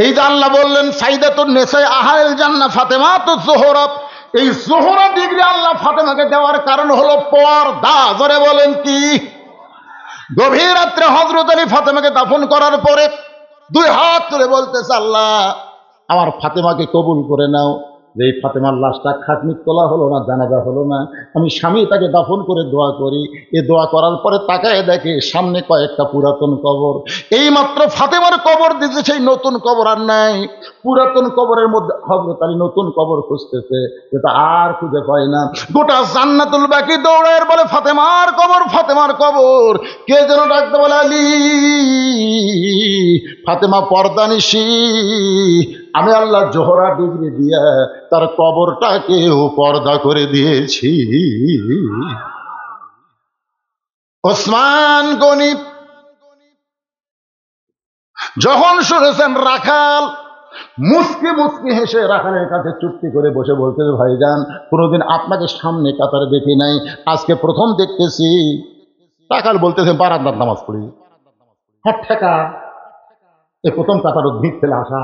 এই যে আল্লাহ বললেন সাইয়্যিদাতুন নিসা আহলিল জান্নাহ ফাতেমাতুজ জোহরা, এই জোহরা ডিগ্রি আল্লাহ ফাতেমাকে দেওয়ার কারণ হলো পর্দা। জোরে বলেন কি? গভীর রাত্রে হযরত আলী ফাতেমাকে দাফন করার পরে 2 হাত তুলে বলতেছে, আল্লাহ আমার ফাতেমাকে কবুল করে নাও। যে এই ফাতেমার লাশটা খাটনির তোলা হলো না, জানাজা হলো না, আমি স্বামী তাকে দাফন করে দোয়া করি। এ দোয়া করার পরে তাকায় দেখে সামনে কয়েকটা পুরাতন কবর। এই মাত্র ফাতেমার কবর দিতে, সেই নতুন কবর আর নাই। পুরাতন কবরের মধ্যে হযরত আলী নতুন কবর খুঁজতেছে, কিন্তু আর খুঁজে পায় না। গোটা জান্নাতুল বাকি দৌড়ের বলে ফাতেমার কবর, ফাতেমার কবর। কে যেন ডাকতে বলে, আলী। ফাতেমা পর্দানিশী, আমি আল্লাহ জোহরা ডিগ্রি দিয়া তার কবরটাকেও পর্দা করে দিয়েছি। ওসমান গনি যখন শুনেছেন, রাখাল মুস্কি মুস্কি হেসে রাখালের কাছে চুক্তি করে বসে বলতে, ভাইজান কোনোদিন আপনাকে সামনে কাতারে দেখি নাই, আজকে প্রথম দেখতেছি। রাখাল বলতেছে, বারান্দার নামাজ পড়ি। হ্যাঁ ঠেকা, এই প্রথম কাতার ভিড় ফেলে আসা,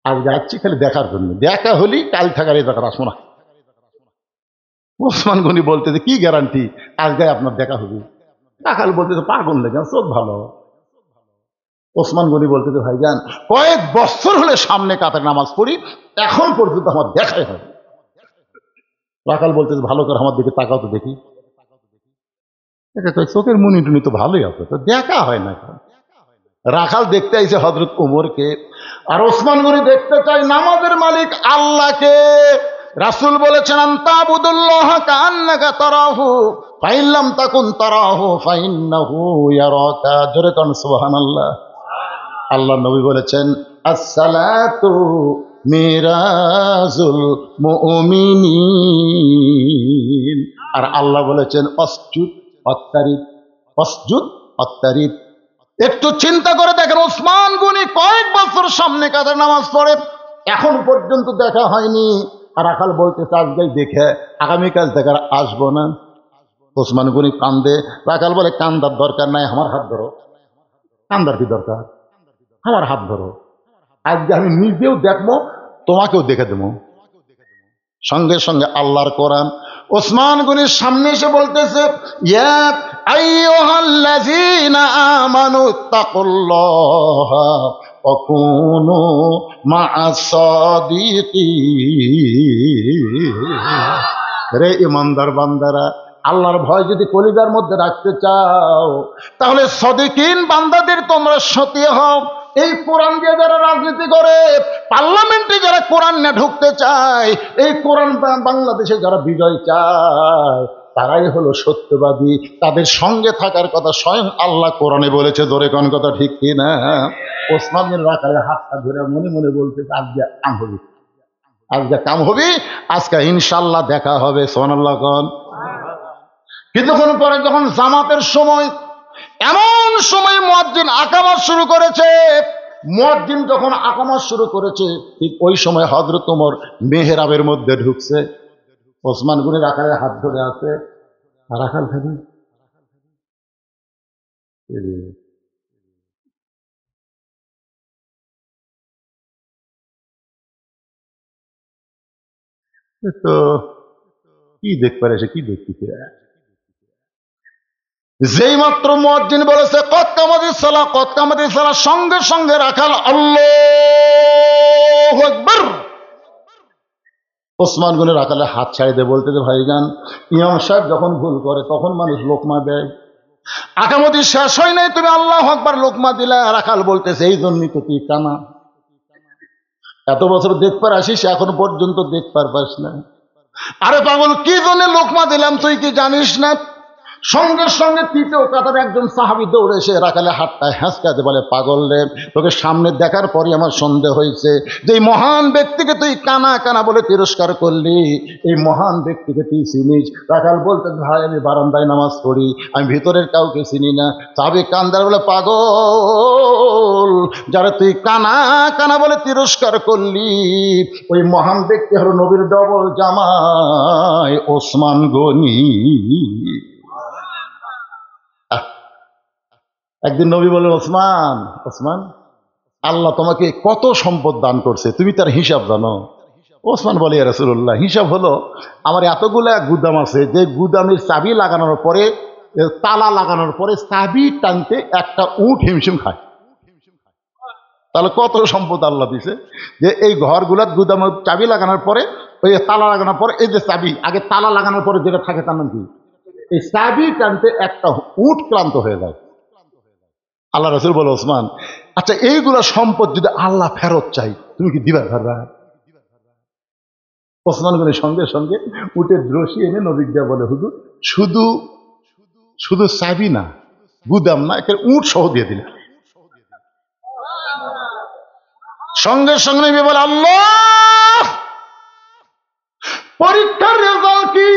আজ যাচ্ছি খালি দেখার জন্য। দেখা হলি কাল থাকার এই জায়গাটা আসবো না। ওসমান গনি বলতেছে, কি গ্যারান্টি আজকে আপনার দেখা হবে? রাখাল বলতেছে, পাগল লেগে চোখ ভালো। ওসমান গনি বলতেছে, ভাইজান কয়েক বছর হলে সামনে কাতার নামাজ পড়ি, এখন পর্যন্ত আমার দেখাই হয়। রাখাল বলতেছে, ভালো করে আমার দিকে তাকাও তো দেখি। চোখের মুনি টুনি তো ভালোই আছে, তো দেখা হয় না। রাখাল দেখতে আইছে হযরত ওমরকে, আর ওসমান গনি দেখতে চাই নামাজের মালিক আল্লাহকে। রাসূল বলেছেন, আনতাবুদুল্লাহ কাআন্নাকা তারাহু ফাইন লাম তাকুন তারাহু ফাইন্নাহু ইয়ারাকা। জোরে কোন সুবহানাল্লাহ। আল্লাহ নবী বলেছেন, আসসালাতু মিরাজুল মুমিনিন। আর আল্লাহ বলেছেন, অসজুদ অত্তারিদ, অসজুদ অত্তারিদ। একটু চিন্তা করে দেখেন, ওসমান গনি কয়েক বছর সামনে কাতার নামাজ পড়ে, এখন পর্যন্ত দেখা হয়নি। আর রাখাল বলতেছে, আজকেই দেখে আগামীকাল থেকে আর আসবো না। ওসমান গনি কান্দে। রাখাল বলে, কান্দার দরকার নাই, আমার হাত ধরো। কান্দার কি দরকার? আমার হাত ধরো, আজকে আমি নিজেও দেখবো, তোমাকেও দেখে দেবো। সঙ্গে সঙ্গে আল্লাহর কোরআন ওসমান গনির সামনে এসে বলতেছে, ইয়া আইয়ুহাল্লাযীনা আমানু তাকুল্লাহা ওয়া কুনু মা'আস সাদিকিন। রে ইমানদার বান্দারা, আল্লাহর ভয় যদি কলিজার মধ্যে রাখতে চাও, তাহলে সাদিকিন বান্দাদের তোমরা সাথী হও। এই কোরআন দিয়ে যারা রাজনীতি করে, পার্লামেন্টে যারা কোরআন না ঢুকতে চায়, এই কোরআন বাংলাদেশে যারা বিজয় চায়, তারাই হলো সত্যবাদী। তাদের সঙ্গে থাকার কথা স্বয়ং আল্লাহ কোরআনে বলেছে। ধরে কোন কথা ঠিক কিনা? ওসমানের রাখালের হাতটা ধরে মনে মনে বলতে, আজকে কাম হবি, আজকে কাম হবি, আজকে ইনশাল্লাহ দেখা হবে। সুবহানাল্লাহ কোন। কিছুক্ষণ পরে যখন জামাতের সময়, এমন সময় মুয়াজ্জিন আকামত শুরু করেছে, মুয়াজ্জিন যখন আকামত শুরু করেছে, ঠিক ওই সময় হযরত ওমর মেহরাবের মধ্যে ঢুকছে। ওসমান গনি রাখালের হাত ধরে আছে, আর রাখাল খালি তো কি দেখতে পারে, সে কি দেখতেছে। যেই মাত্র মুয়াজ্জিন বলেছে কদ কামাতিস সালাহ, কদ কামাতিস সালাহ, সঙ্গে সঙ্গে রাখাল আল্লাহু আকবার। ওসমান গনি রাখালে হাত ছাড়ি দিয়ে বলতে যে ভাইজান, ইমাম সাহেব যখন ভুল করে তখন মানুষ লোকমা দেয়, আকামতি শেষ হয় নাই তুমি আল্লাহু আকবার লোকমা দিলা। রাখাল বলতেছে এই জন্যই তো তুই কানা, এত বছর দেখবার আসিস এখন পর্যন্ত দেখবার পাস না। আরে পাগল, কি জন্য লোকমা দিলাম তুই কি জানিস না? সঙ্গে সঙ্গে তৃতীয় কাতার একজন সাহাবী দৌড়ে এসে রাখালে হাতটা হ্যাঁচকাতে বলে, পাগল রে, তোকে সামনে দেখার পরই আমার সন্দেহ হয়েছে যে এই মহান ব্যক্তিকে তুই কানা কানা বলে তিরস্কার করলি, এই মহান ব্যক্তিকে তুই চিনিস? রাখাল বলতে, ভাই আমি বারান্দায় নামাজ পড়ি, আমি ভিতরের কাউকে চিনি না। সাহাবী কান্দার বলে, পাগল, যারা তুই কানা কানা বলে তিরস্কার করলি ওই মহান ব্যক্তি হলো নবীর ডবল জামাই ওসমান গনি। একদিন নবী বলেন, ওসমান, ওসমান, আল্লাহ তোমাকে কত সম্পদ দান করছে, তুমি তার হিসাব জানো? ওসমান বলে, ইয়া রাসূলুল্লাহ, হিসাব হলো আমার এতগুলা গুদাম আছে, যে গুদামের চাবি লাগানোর পরে, তালা লাগানোর পরে চাবি টানতে একটা উট হিমশিম খায়। তাহলে কত সম্পদ আল্লাহ দিছে, যে এই ঘরগুলার গুদামের চাবি লাগানোর পরে, ওই তালা লাগানোর পরে, এই যে চাবি আগে তালা লাগানোর পরে যেটা থাকে তার নাম কি, এই চাবি টানতে একটা উট ক্লান্ত হয়ে যায়। আল্লাহ রাসূল বলে, ওসমান, আচ্ছা এইগুলা সম্পদ যদি আল্লাহ ফেরত চাই তুমি কি দিবা? ওসমান গনি সঙ্গে সঙ্গে উটের রশি এনে নবীকে দেয়া বলে, হুজুর শুধু শুধু চাবি না, গুদাম না, একটা উট সহ দিয়ে দিলেন। সঙ্গে সঙ্গে নবী বলে, আল্লাহ, পরীক্ষার রেজাল্ট কি?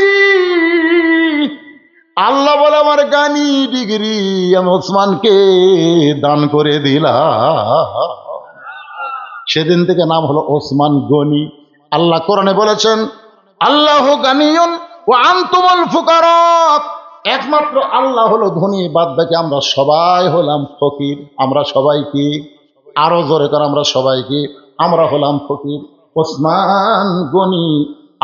আল্লাহ বলে, আমার গানি ডিগ্রি আমি ওসমানকে দান করে দিলাম। সেদিন থেকে নাম হলো ওসমান গনি। আল্লাহ কোরআনে বলেছেন, আল্লাহ গানিয়ুন ওয়া আনতুমুল ফুকারা, একমাত্র আল্লাহ হলো ধনী, বাদ বাকি আমরা সবাই হলাম ফকির। আমরা সবাই কি? আরো জোরে করে, আমরা সবাই কি? আমরা হলাম ফকির। ওসমান গনি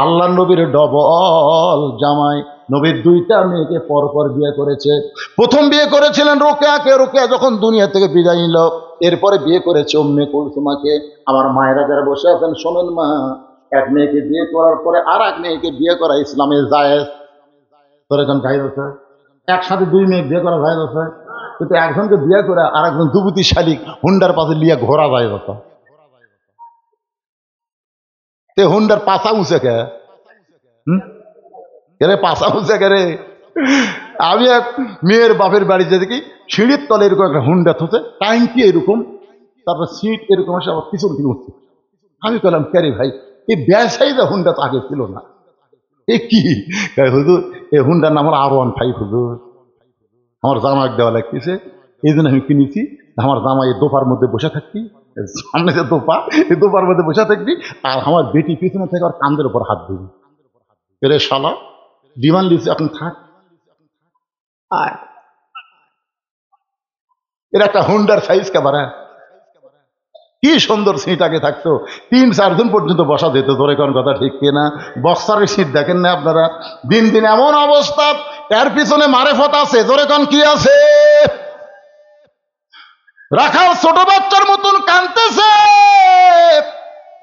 আল্লাহ নবীর ডবল জামাই। নবীর দুইটা মেয়েকে পরপর বিয়ে করেছে। প্রথম বিয়ে করেছিলেন রোকেয়াকে, রোকেয়া যখন দুনিয়া থেকে বিদায় নিল, এরপরে বিয়ে করেছে উম্মে কুলসুমাকে। আমার মায়েরা যারা বসে আছেন শোনেন মা, এক মেয়েকে বিয়ে করার পরে আর এক মেয়েকে বিয়ে করা ইসলামে জায়েজ। তোর এখন জায়েজ আছে, একসাথে দুই মেয়ে বিয়ে করা জায়েজ আছে, কিন্তু একজনকে বিয়ে করে আর একজন যুবতী শালিক হুন্ডার পাশে লিয়ে ঘোরা জায়েজ আছে। তে হুন্ডার পাশা উঁচে কে? রে পাশা উঁচে কে রে? আমি এক মেয়ের বাপের বাড়িতে দেখি সিঁড়ির তলে এরকম একটা হুন্ডা থুতে, টাইমটি এরকম, তারপর সিট এরকম আসে, আবার পিছন থেকে উঠছে। আমি বললাম, ক্যারে ভাই, এই ব্যবসায়ীরা হুন্ডা তো আগে ছিল না, এ কি? হুজুর এই হুন্ডার নাম হলো R15 হুজুর, আমার জামাই দেওয়া লাগতেছে, এই জন্য আমি কিনেছি। আমার জামাই দোপার মধ্যে বসে থাকবি, সামনে যে দোপা, এই দোপার মধ্যে বসে থাকবি, আর আমার বেটি পিছনে থেকে আর কান্দের উপর হাত দিবি। এরে শালা ডিমান্ড দিচ্ছে, এখন থাক। আর এর একটা হুন্ডার সাইজ কেবারে কি সুন্দর সিট আগে থাকতো, 3-4 জন পর্যন্ত বসা যেত। ধরে কোন কথা ঠিক কিনা? বক্সারের সিট দেখেন না আপনারা? দিন দিন এমন অবস্থা, এর পিছনে মারেফত আছে। ধরে কোন কি আছে? রাখাল ছোট বাচ্চার মতন কাঁদতেছে,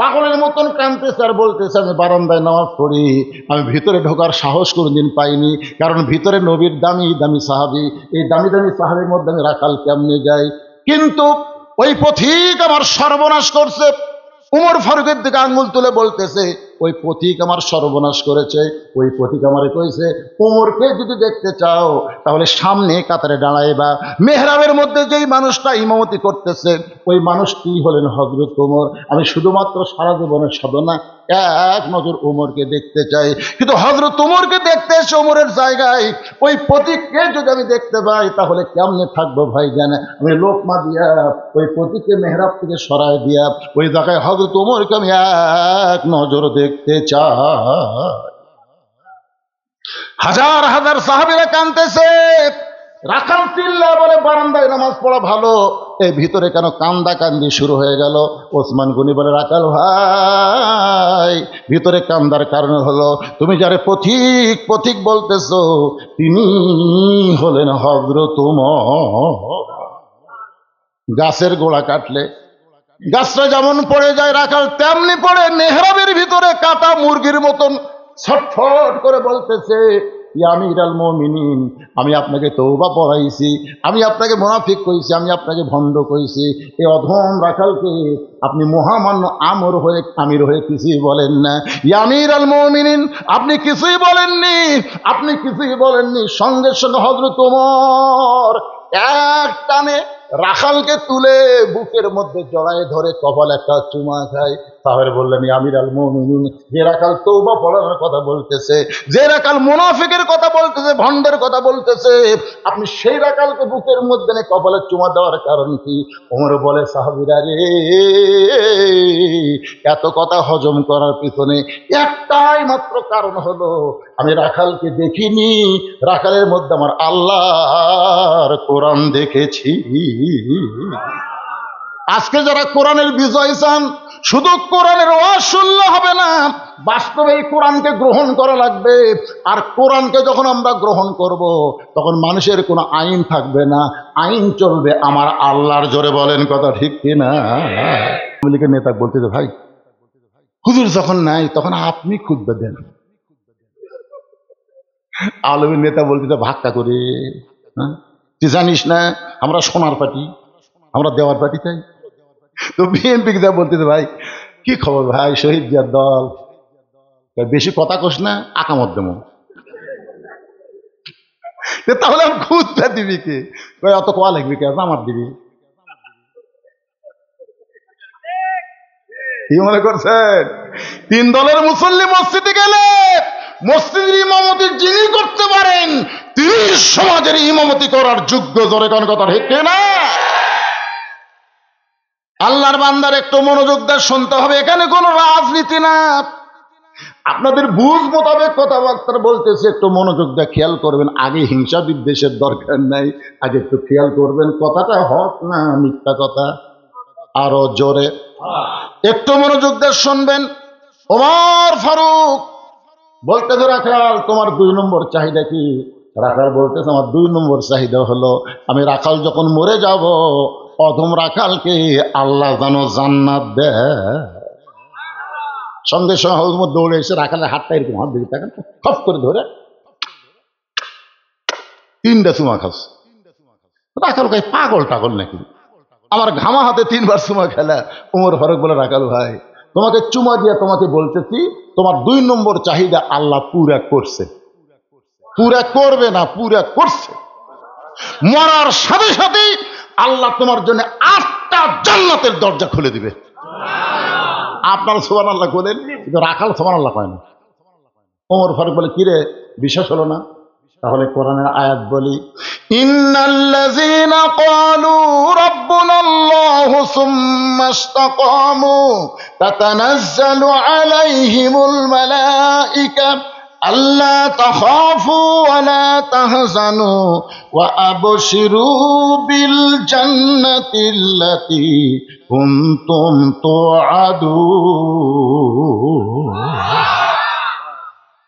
পাগলের মতন কাঁদতেছে, আর বলতেছে আমি বারান্দায় নামাজ পড়ি, আমি ভিতরে ঢোকার সাহস কোনোদিন পাইনি, কারণ ভিতরে নবীর দামি দামি সাহাবী, এই দামি দামি সাহাবীর মধ্যে আমি রাখাল কেমনে যাই? কিন্তু ওই পথিক আমার সর্বনাশ করছে। উমর ফারুকের দিকে আঙ্গুল তুলে বলতেছে, ওই পথিক আমার সর্বনাশ করেছে। ওই পথিক আমারে কইছে, উমরকে যদি দেখতে চাও তাহলে সামনে কাতারে দাঁড়াইবা। মেহরাবের মধ্যে যেই মানুষটা ইমামতি করতেছে ওই মানুষটি হলেন হযরত উমর। আমি শুধুমাত্র সারা জীবনের সাধনা এক নজর ওমরকে দেখতে চাই। কিন্তু হযরত ওমরকে দেখতে এসে ওমরের জায়গায় ওই প্রতীককে যদি আমি দেখতে পাই তাহলে কেমনে থাকবো ভাই জানে, আমি লোকমা দিয়া ওই প্রতীককে মেহরাব থেকে সরায় দিয়া ওই জায়গায় হযরত ওমরকে আমি এক নজর দেখতে চাই। হাজার হাজার সাহাবীরা কাঁদতেছে, রাখাল চিল্লা বলে বারান্দায় নামাজ পড়া ভালো, এই ভিতরে কেন কান্দা কান্দি শুরু হয়ে গেল? ওসমান গনি বলে, রাখাল ভাই, ভিতরে কান্দার কারণ হলো তুমি যারে পথিক পথিক বলতেছো তিনি হলেন হযরত ওমর। গাছের গোড়া কাটলে গাছটা যেমন পড়ে যায় রাখাল তেমনি পড়ে মেহরাবের ভিতরে কাটা মুরগির মতন ছটফট করে বলতেছে, ইয়া আমিরাল মুমিনিন, আমি আপনাকে তওবা পড়াইছি, আমি আপনাকে মুনাফিক কইছি, আমি আপনাকে ভণ্ড কইছি, এই অধম রাখালকে আপনি মহামান্য আমর হয়ে আমির হয়ে কিছুই বলেন না। ইয়া আমিরাল মুমিনিন, আপনি কিছুই বলেননি, আপনি কিছুই বলেননি। সঙ্গে সঙ্গে হযরত ওমর এক টানে রাখালকে তুলে বুকের মধ্যে জড়ায় ধরে কপাল একটা চুমা খায়। সাহেব বললেন, আমিরাল মুমিনিন, যে রাখাল তওবা পড়ানোর কথা বলতেছে, যে রাখাল মুনাফিকের কথা বলতেছে, ভণ্ডের কথা বলতেছে, আপনি সেই রাখালকে বুকের মধ্যে কপালে চুমা দেওয়ার কারণ কি? ওমর বলে, সাহাবীরা রে, এত কথা হজম করার পিছনে একটাই মাত্র কারণ হলো, আমি রাখালকে দেখিনি, রাখালের মধ্যে আমার আল্লাহর কোরআন দেখেছি। আজকে যারা কোরআনের বিজয় চান, শুধু কোরআনের ওয়াজ শুনলে হবে না, বাস্তবে এই কোরআনকে গ্রহণ করা লাগবে। আর কোরআনকে যখন আমরা গ্রহণ করব তখন মানুষের কোনো আইন থাকবে না, আইন চলবে আমার আল্লাহর। জোরে বলেন কথা ঠিক কিনা? আওয়ামী লীগের নেতা বলতেছে, ভাই হুজুর যখন নাই তখন আপনি খুতবা দেন। আওয়ামী লীগের নেতা বলতেছে, ভাগটা করে, হ্যাঁ তুই জানিস না আমরা সোনার পার্টি, আমরা দেওয়ার পার্টি চাই। তো বিএনপি যা বলতেছে, ভাই কি খবর ভাই, শহীদ জিয়ার দল, বেশি কথা কোস না, আকামত দেব। তাহলে আমি খুঁজতে দিবি কে? অত কোয়া লাগবি কে? আমার দিবি কি মনে করছেন? তিন দলের মুসল্লি মসজিদে গেলে মসজিদের ইমামতি যিনি করতে পারেন তিনি সমাজের ইমামতি করার যোগ্য। জোরে কোন কথা ঠিক না? আল্লাহর বান্দার একটু মনোযোগ দিয়ে শুনতে হবে, এখানে কোনো রাজনীতি না, আপনাদের বুঝ মোতাবেক কথাবার্তা বলতেছে, একটু মনোযোগ দিয়ে খেয়াল করবেন। আগে হিংসা বিদ্বেষের দরকার নাই, আগে একটু খেয়াল করবেন কথাটা হক না মিথ্যা কথা। আরো জোরে একটু মনোযোগ দিয়ে শুনবেন। ওমর ফারুক বলতেছে, রাখাল তোমার 2 নম্বর চাহিদা কি? রাখাল বলতেছে, আমার 2 নম্বর চাহিদা হলো আমি রাখাল যখন মরে যাব, অধম রাখালকে আল্লাহ যেন জান্নাত দেয়। সঙ্গে সঙ্গে হজমত দৌড়ে এসে রাখালের হাতটা এরকম হাত দিকে থাকেন, খপ করে ধরে 3টা চুমা খাস। রাখাল ভাই পাগল টাগল নাকি? আমার ঘামা হাতে 3বার চুমা খেলা। ওমর ফারুক বলে, রাখাল ভাই তোমাকে চুমা দিয়ে তোমাকে বলতেছি, তোমার 2 নম্বর চাহিদা আল্লাহ পুরা করছে। পুরা করবে না, পুরা করছে। মরার সাথে সাথেই আল্লাহ তোমার জন্য 8টা জান্নাতের দরজা খুলে দিবে। আপনার সুবহানাল্লাহ বলেন, কিন্তু রাখাল সুবহানাল্লাহ কয় না। ওমর ফারুক বলে, কিরে বিশ্বাস হলো না? তাহলে কোরআনের আয়াত বলি, ইন্নাল্লাযীনা ক্বালু রাব্বুনাল্লাহু সুম্মা ইসতাকামু তাতানাজ্জালু আলাইহিমুল মালায়েকা আল্লা তাখাফু ওয়া লা তাহজানু ওয়া আবশিরু বিল জান্নাতিল্লাতী কুনতুম তুআদুন।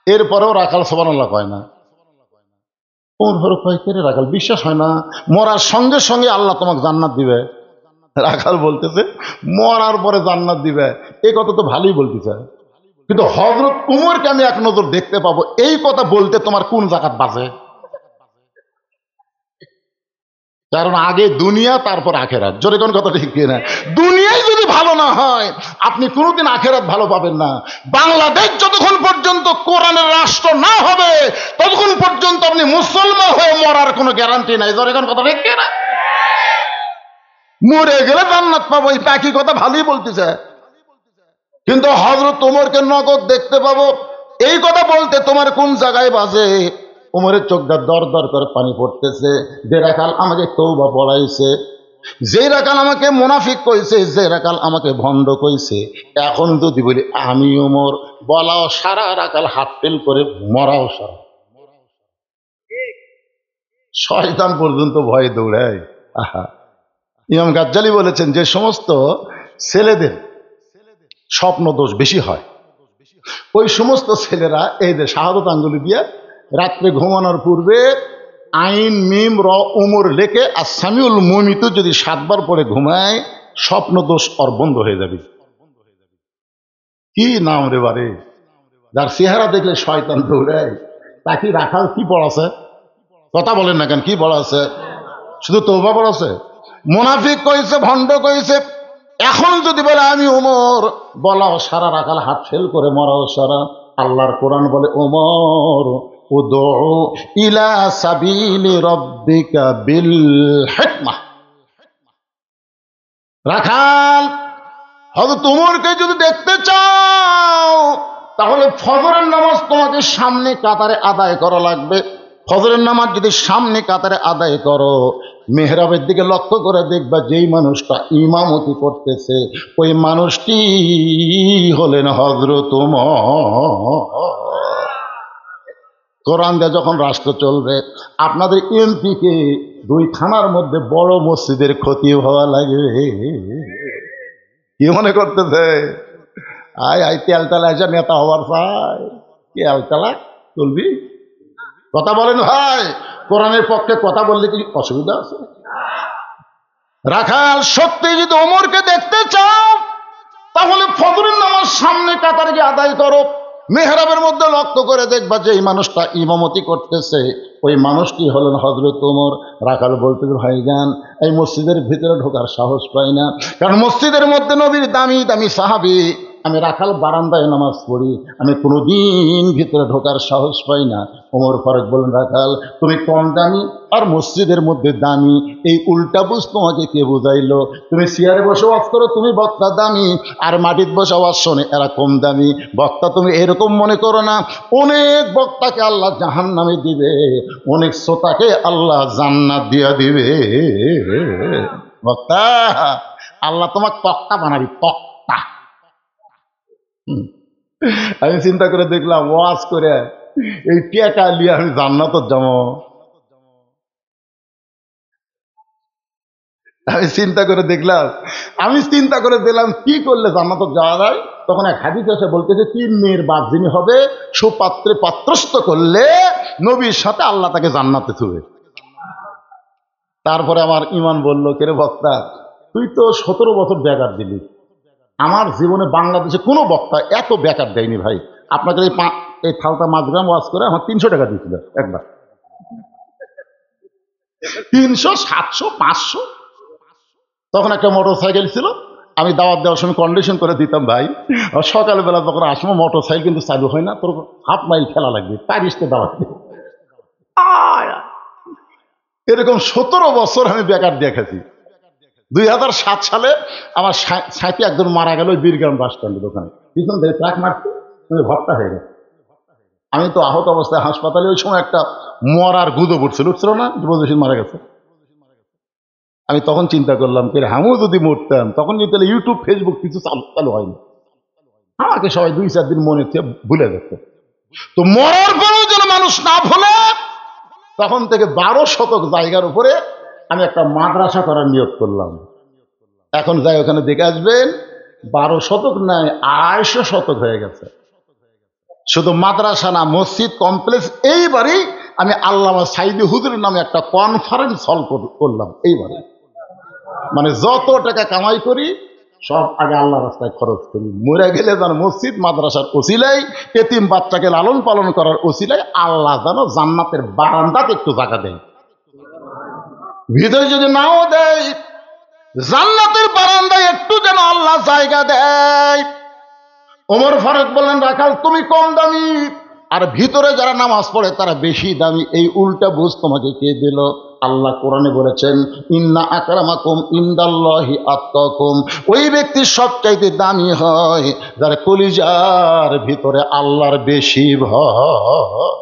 এরপরেও রাখাল সুবহানাল্লাহ কয় না। ওমর ফারুক কয়, কে রে রাখাল বিশ্বাস হয় না? মরার সঙ্গে সঙ্গে আল্লাহ তোমাকে জান্নাত দিবে। রাখাল বলতেছে, মরার পরে জান্নাত দিবে, এই কথা তো ভালোই বলতেছে, কিন্তু হযরত উমরকে আমি এক নজর দেখতে পাবো, এই কথা বলতে তোমার কোন জাকাত বাজে? কারণ আগে দুনিয়া তারপর আখেরাত। জোরে কোন কথা ঠিক না? দুনিয়ায় যদি ভালো না হয় আপনি কোনোদিন আখেরাত ভালো পাবেন না। বাংলাদেশ যতক্ষণ পর্যন্ত কোরআনের রাষ্ট্র না হবে ততক্ষণ পর্যন্ত আপনি মুসলমান হয়ে মরার কোনো গ্যারান্টি নাই। জোরে কোন কথা ঠিক না? মরে গেলে জান্নাত পাবো, এই একই কথা ভালোই বলতেছে। কিন্তু হযরত ওমরকে নগদ দেখতে পাবো, এই কথা বলতে তোমার কোন জায়গায় বাজে? ওমরের চোখটা দর দর করে পানি পড়তেছে। যে রাখাল আমাকে তওবা পড়াইছে, যে রাখাল আমাকে মুনাফিক কইছে, যে রাখাল আমাকে ভণ্ড কইছে, এখন যদি বলি আমি ওমর, বলাও সারা, রাখাল হাত ফেল করে মরাও সারা। শয়তান পর্যন্ত ভয়ে দৌড়ায়। আহা, ইমাম গাজ্জালী বলেছেন যে সমস্ত ছেলেদের স্বপ্ন দোষ বেশি হয়, ওই সমস্ত ছেলেরা এই যে শাহাদত আঙ্গুলি দিয়ে রাত্রে ঘুমানোর পূর্বে আইন মিম র উমর লেখে আর সামিউল মুমিত যদি 7 বার পরে ঘুমায়, স্বপ্ন দোষ ওর বন্ধ হয়ে যাবে। কি নাম রে বারে, যার চেহারা দেখলে শয়তান দৌড়ায়, তাকে রাখাল কি পড়াছে? কথা বলেন না কেন, কি পড়াছে? শুধু তওবা পড়াছে? মুনাফিক কইছে, ভণ্ড কইছে, এখন যদি বলে আমি ওমর, বলাও সারা, রাখাল হাত ফেল করে মরাও সারা। আল্লাহর কোরআন বলে ওমর উদউ ইলা সাবিলি রাব্বিকা বিল হিকমাহ। রাখাল হযরত ওমরকে যদি দেখতে চাও, তাহলে ফজরের নামাজ তোমাকে সামনে কাতারে আদায় করা লাগবে। ফজরের নামাজ যদি সামনে কাতারে আদায় করো, মেহরাবের দিকে লক্ষ্য করে দেখবা যেই মানুষটা ইমামতি করতেছে ওই মানুষটি হলেন হযরত ওমর। কোরআন দিয়ে যখন রাষ্ট্র চলবে, আপনাদের এমপিকে 2 থানার মধ্যে বড় মসজিদের ক্ষতি হওয়া লাগবে। কি মনে করতেছে? আয় আয় তেলতলা এসে নেতা হওয়ার চাই, তেলতলা চলবি? কথা বলেন ভাই, কোরআনের পক্ষে কথা বললে কি অসুবিধা আছে? রাখাল সত্যি যদি ওমরকে দেখতে চাও, তাহলে ফজরের নামাজ সামনে কাতারে গিয়ে আদায় করো। মেহরাবের মধ্যে লক্ষ্য করে দেখবা যে এই মানুষটা ইমামতি করতেছে ওই মানুষটি হলেন হযরত ওমর। রাখাল বলতে, ভাইজান এই মসজিদের ভিতরে ঢোকার সাহস পাই না, কারণ মসজিদের মধ্যে নবীর দামি দামি সাহাবী। আমি রাখাল বারান্দায় নামাজ পড়ি, আমি কোনোদিন ভিতরে ঢোকার সাহস পাই না। ওমর ফারুক বলেন, রাখাল তুমি কম দামি আর মসজিদের মধ্যে দামি, এই উল্টা বুঝ তোমাকে কে বুঝাইলো? তুমি চেয়ারে বসে ওয়াজ করো, তুমি বক্তা দামি, আর মাটিতে বসে ওয়াজ শোনে এরা কম দামি। বক্তা তুমি এরকম মনে করো না, অনেক বক্তাকে আল্লাহ জাহান্নামে দিবে, অনেক শ্রোতাকে আল্লাহ জান্নাত দিয়া দিবে। বক্তা আল্লাহ তোমাকে তক্তা বানাবি, তক্তা। আমি চিন্তা করে দেখলাম, ওয়াজ করে এই টাকা নিয়ে আমি জান্নাতে যাবো। আমি চিন্তা করে দিলাম কি করলে জান্নাতে যাওয়া যায়। তখন এক হাদিস এসে বলতেছে 3 মেয়ের বাপ যিনি হবে, সুপাত্রে পাত্রস্থ করলে নবীর সাথে আল্লাহ তাকে জান্নাতে ছুবে। তারপরে আমার ইমান বলল, কেরে বক্তা তুই তো 17 বছর বেকার দিলি, আমার জীবনে বাংলাদেশে কোনো বক্তা এত বেকার দেয়নি ভাই। আপনাকে এই থালতা মাঝগ্রাম ওয়াজ করে আমার 300 টাকা দিয়েছিল একবার, 300, 700, 500। তখন একটা মোটর সাইকেল ছিল, আমি দাওয়াত দেওয়ার সময় কন্ডিশন করে দিতাম, ভাই সকালবেলা যখন আসবো মোটর সাইকেল কিন্তু চালু হয় না, তোর হাফ মাইল খেলা লাগবে, পারিসতে দাওয়াত দে। এরকম 17 বছর আমি বেকার দেখেছি। 2007 সালে আমার সাথে একজন মারা গেল ওই বীরগ্রাম বাস স্ট্যান্ডের ওখানে, পিছন থেকে ট্রাক মারতে ভর্তা হয়ে গেছে। আমি তো আহত অবস্থায় হাসপাতালে, ওই সময় একটা মরার গুঁদো পড়ছিল, উঠছিল না, যুবজসীর মারা গেছে। আমি তখন চিন্তা করলাম যে আমিও যদি মরতাম, তখন যদি তাহলে ইউটিউব ফেসবুক কিছু চালু হয়নি, আমাকে সবাই 2-4 দিন মনে ভুলে যেত। তো মরার পরেও যেন মানুষ না ভুলে, তখন থেকে 12 শতক জায়গার উপরে আমি একটা মাদ্রাসা করার নিয়ত করলাম। এখন যাই ওখানে দেখে আসবেন, 12 শতক নয় 250 শতক হয়ে গেছে। শুধু মাদ্রাসা না, মসজিদ কমপ্লেক্স। এইবারই আমি আল্লামা সাইদি হুজুরের নামে একটা কনফারেন্স হল করলাম। এইবারে মানে যত টাকা কামাই করি সব আগে আল্লাহ রাস্তায় খরচ করি, মরে গেলে যেন মসজিদ মাদ্রাসার ওসিলাই, এতিম বাচ্চাকে লালন পালন করার ওসিলাই আল্লাহ যেন জান্নাতের বারান্দাতে একটু জায়গা দেয়। ভিতরে যদি নাও দেয়, জান্নাতের বারান্দায় একটু যেন আল্লাহ জায়গা দেয়। ওমর ফারুক বললেন, রাখাল তুমি কম দামি আর ভিতরে যারা নামাজ পড়ে তারা বেশি দামি, এই উল্টা বুঝ তোমাকে কে দিল? আল্লাহ কোরআনে বলেছেন, ইন্না আকরামাকুম ইনদাল্লাহি আতকাকুম, ওই ব্যক্তি সবচাইতে দামি হয় যার কলিজার ভিতরে আল্লাহর বেশি ভয়।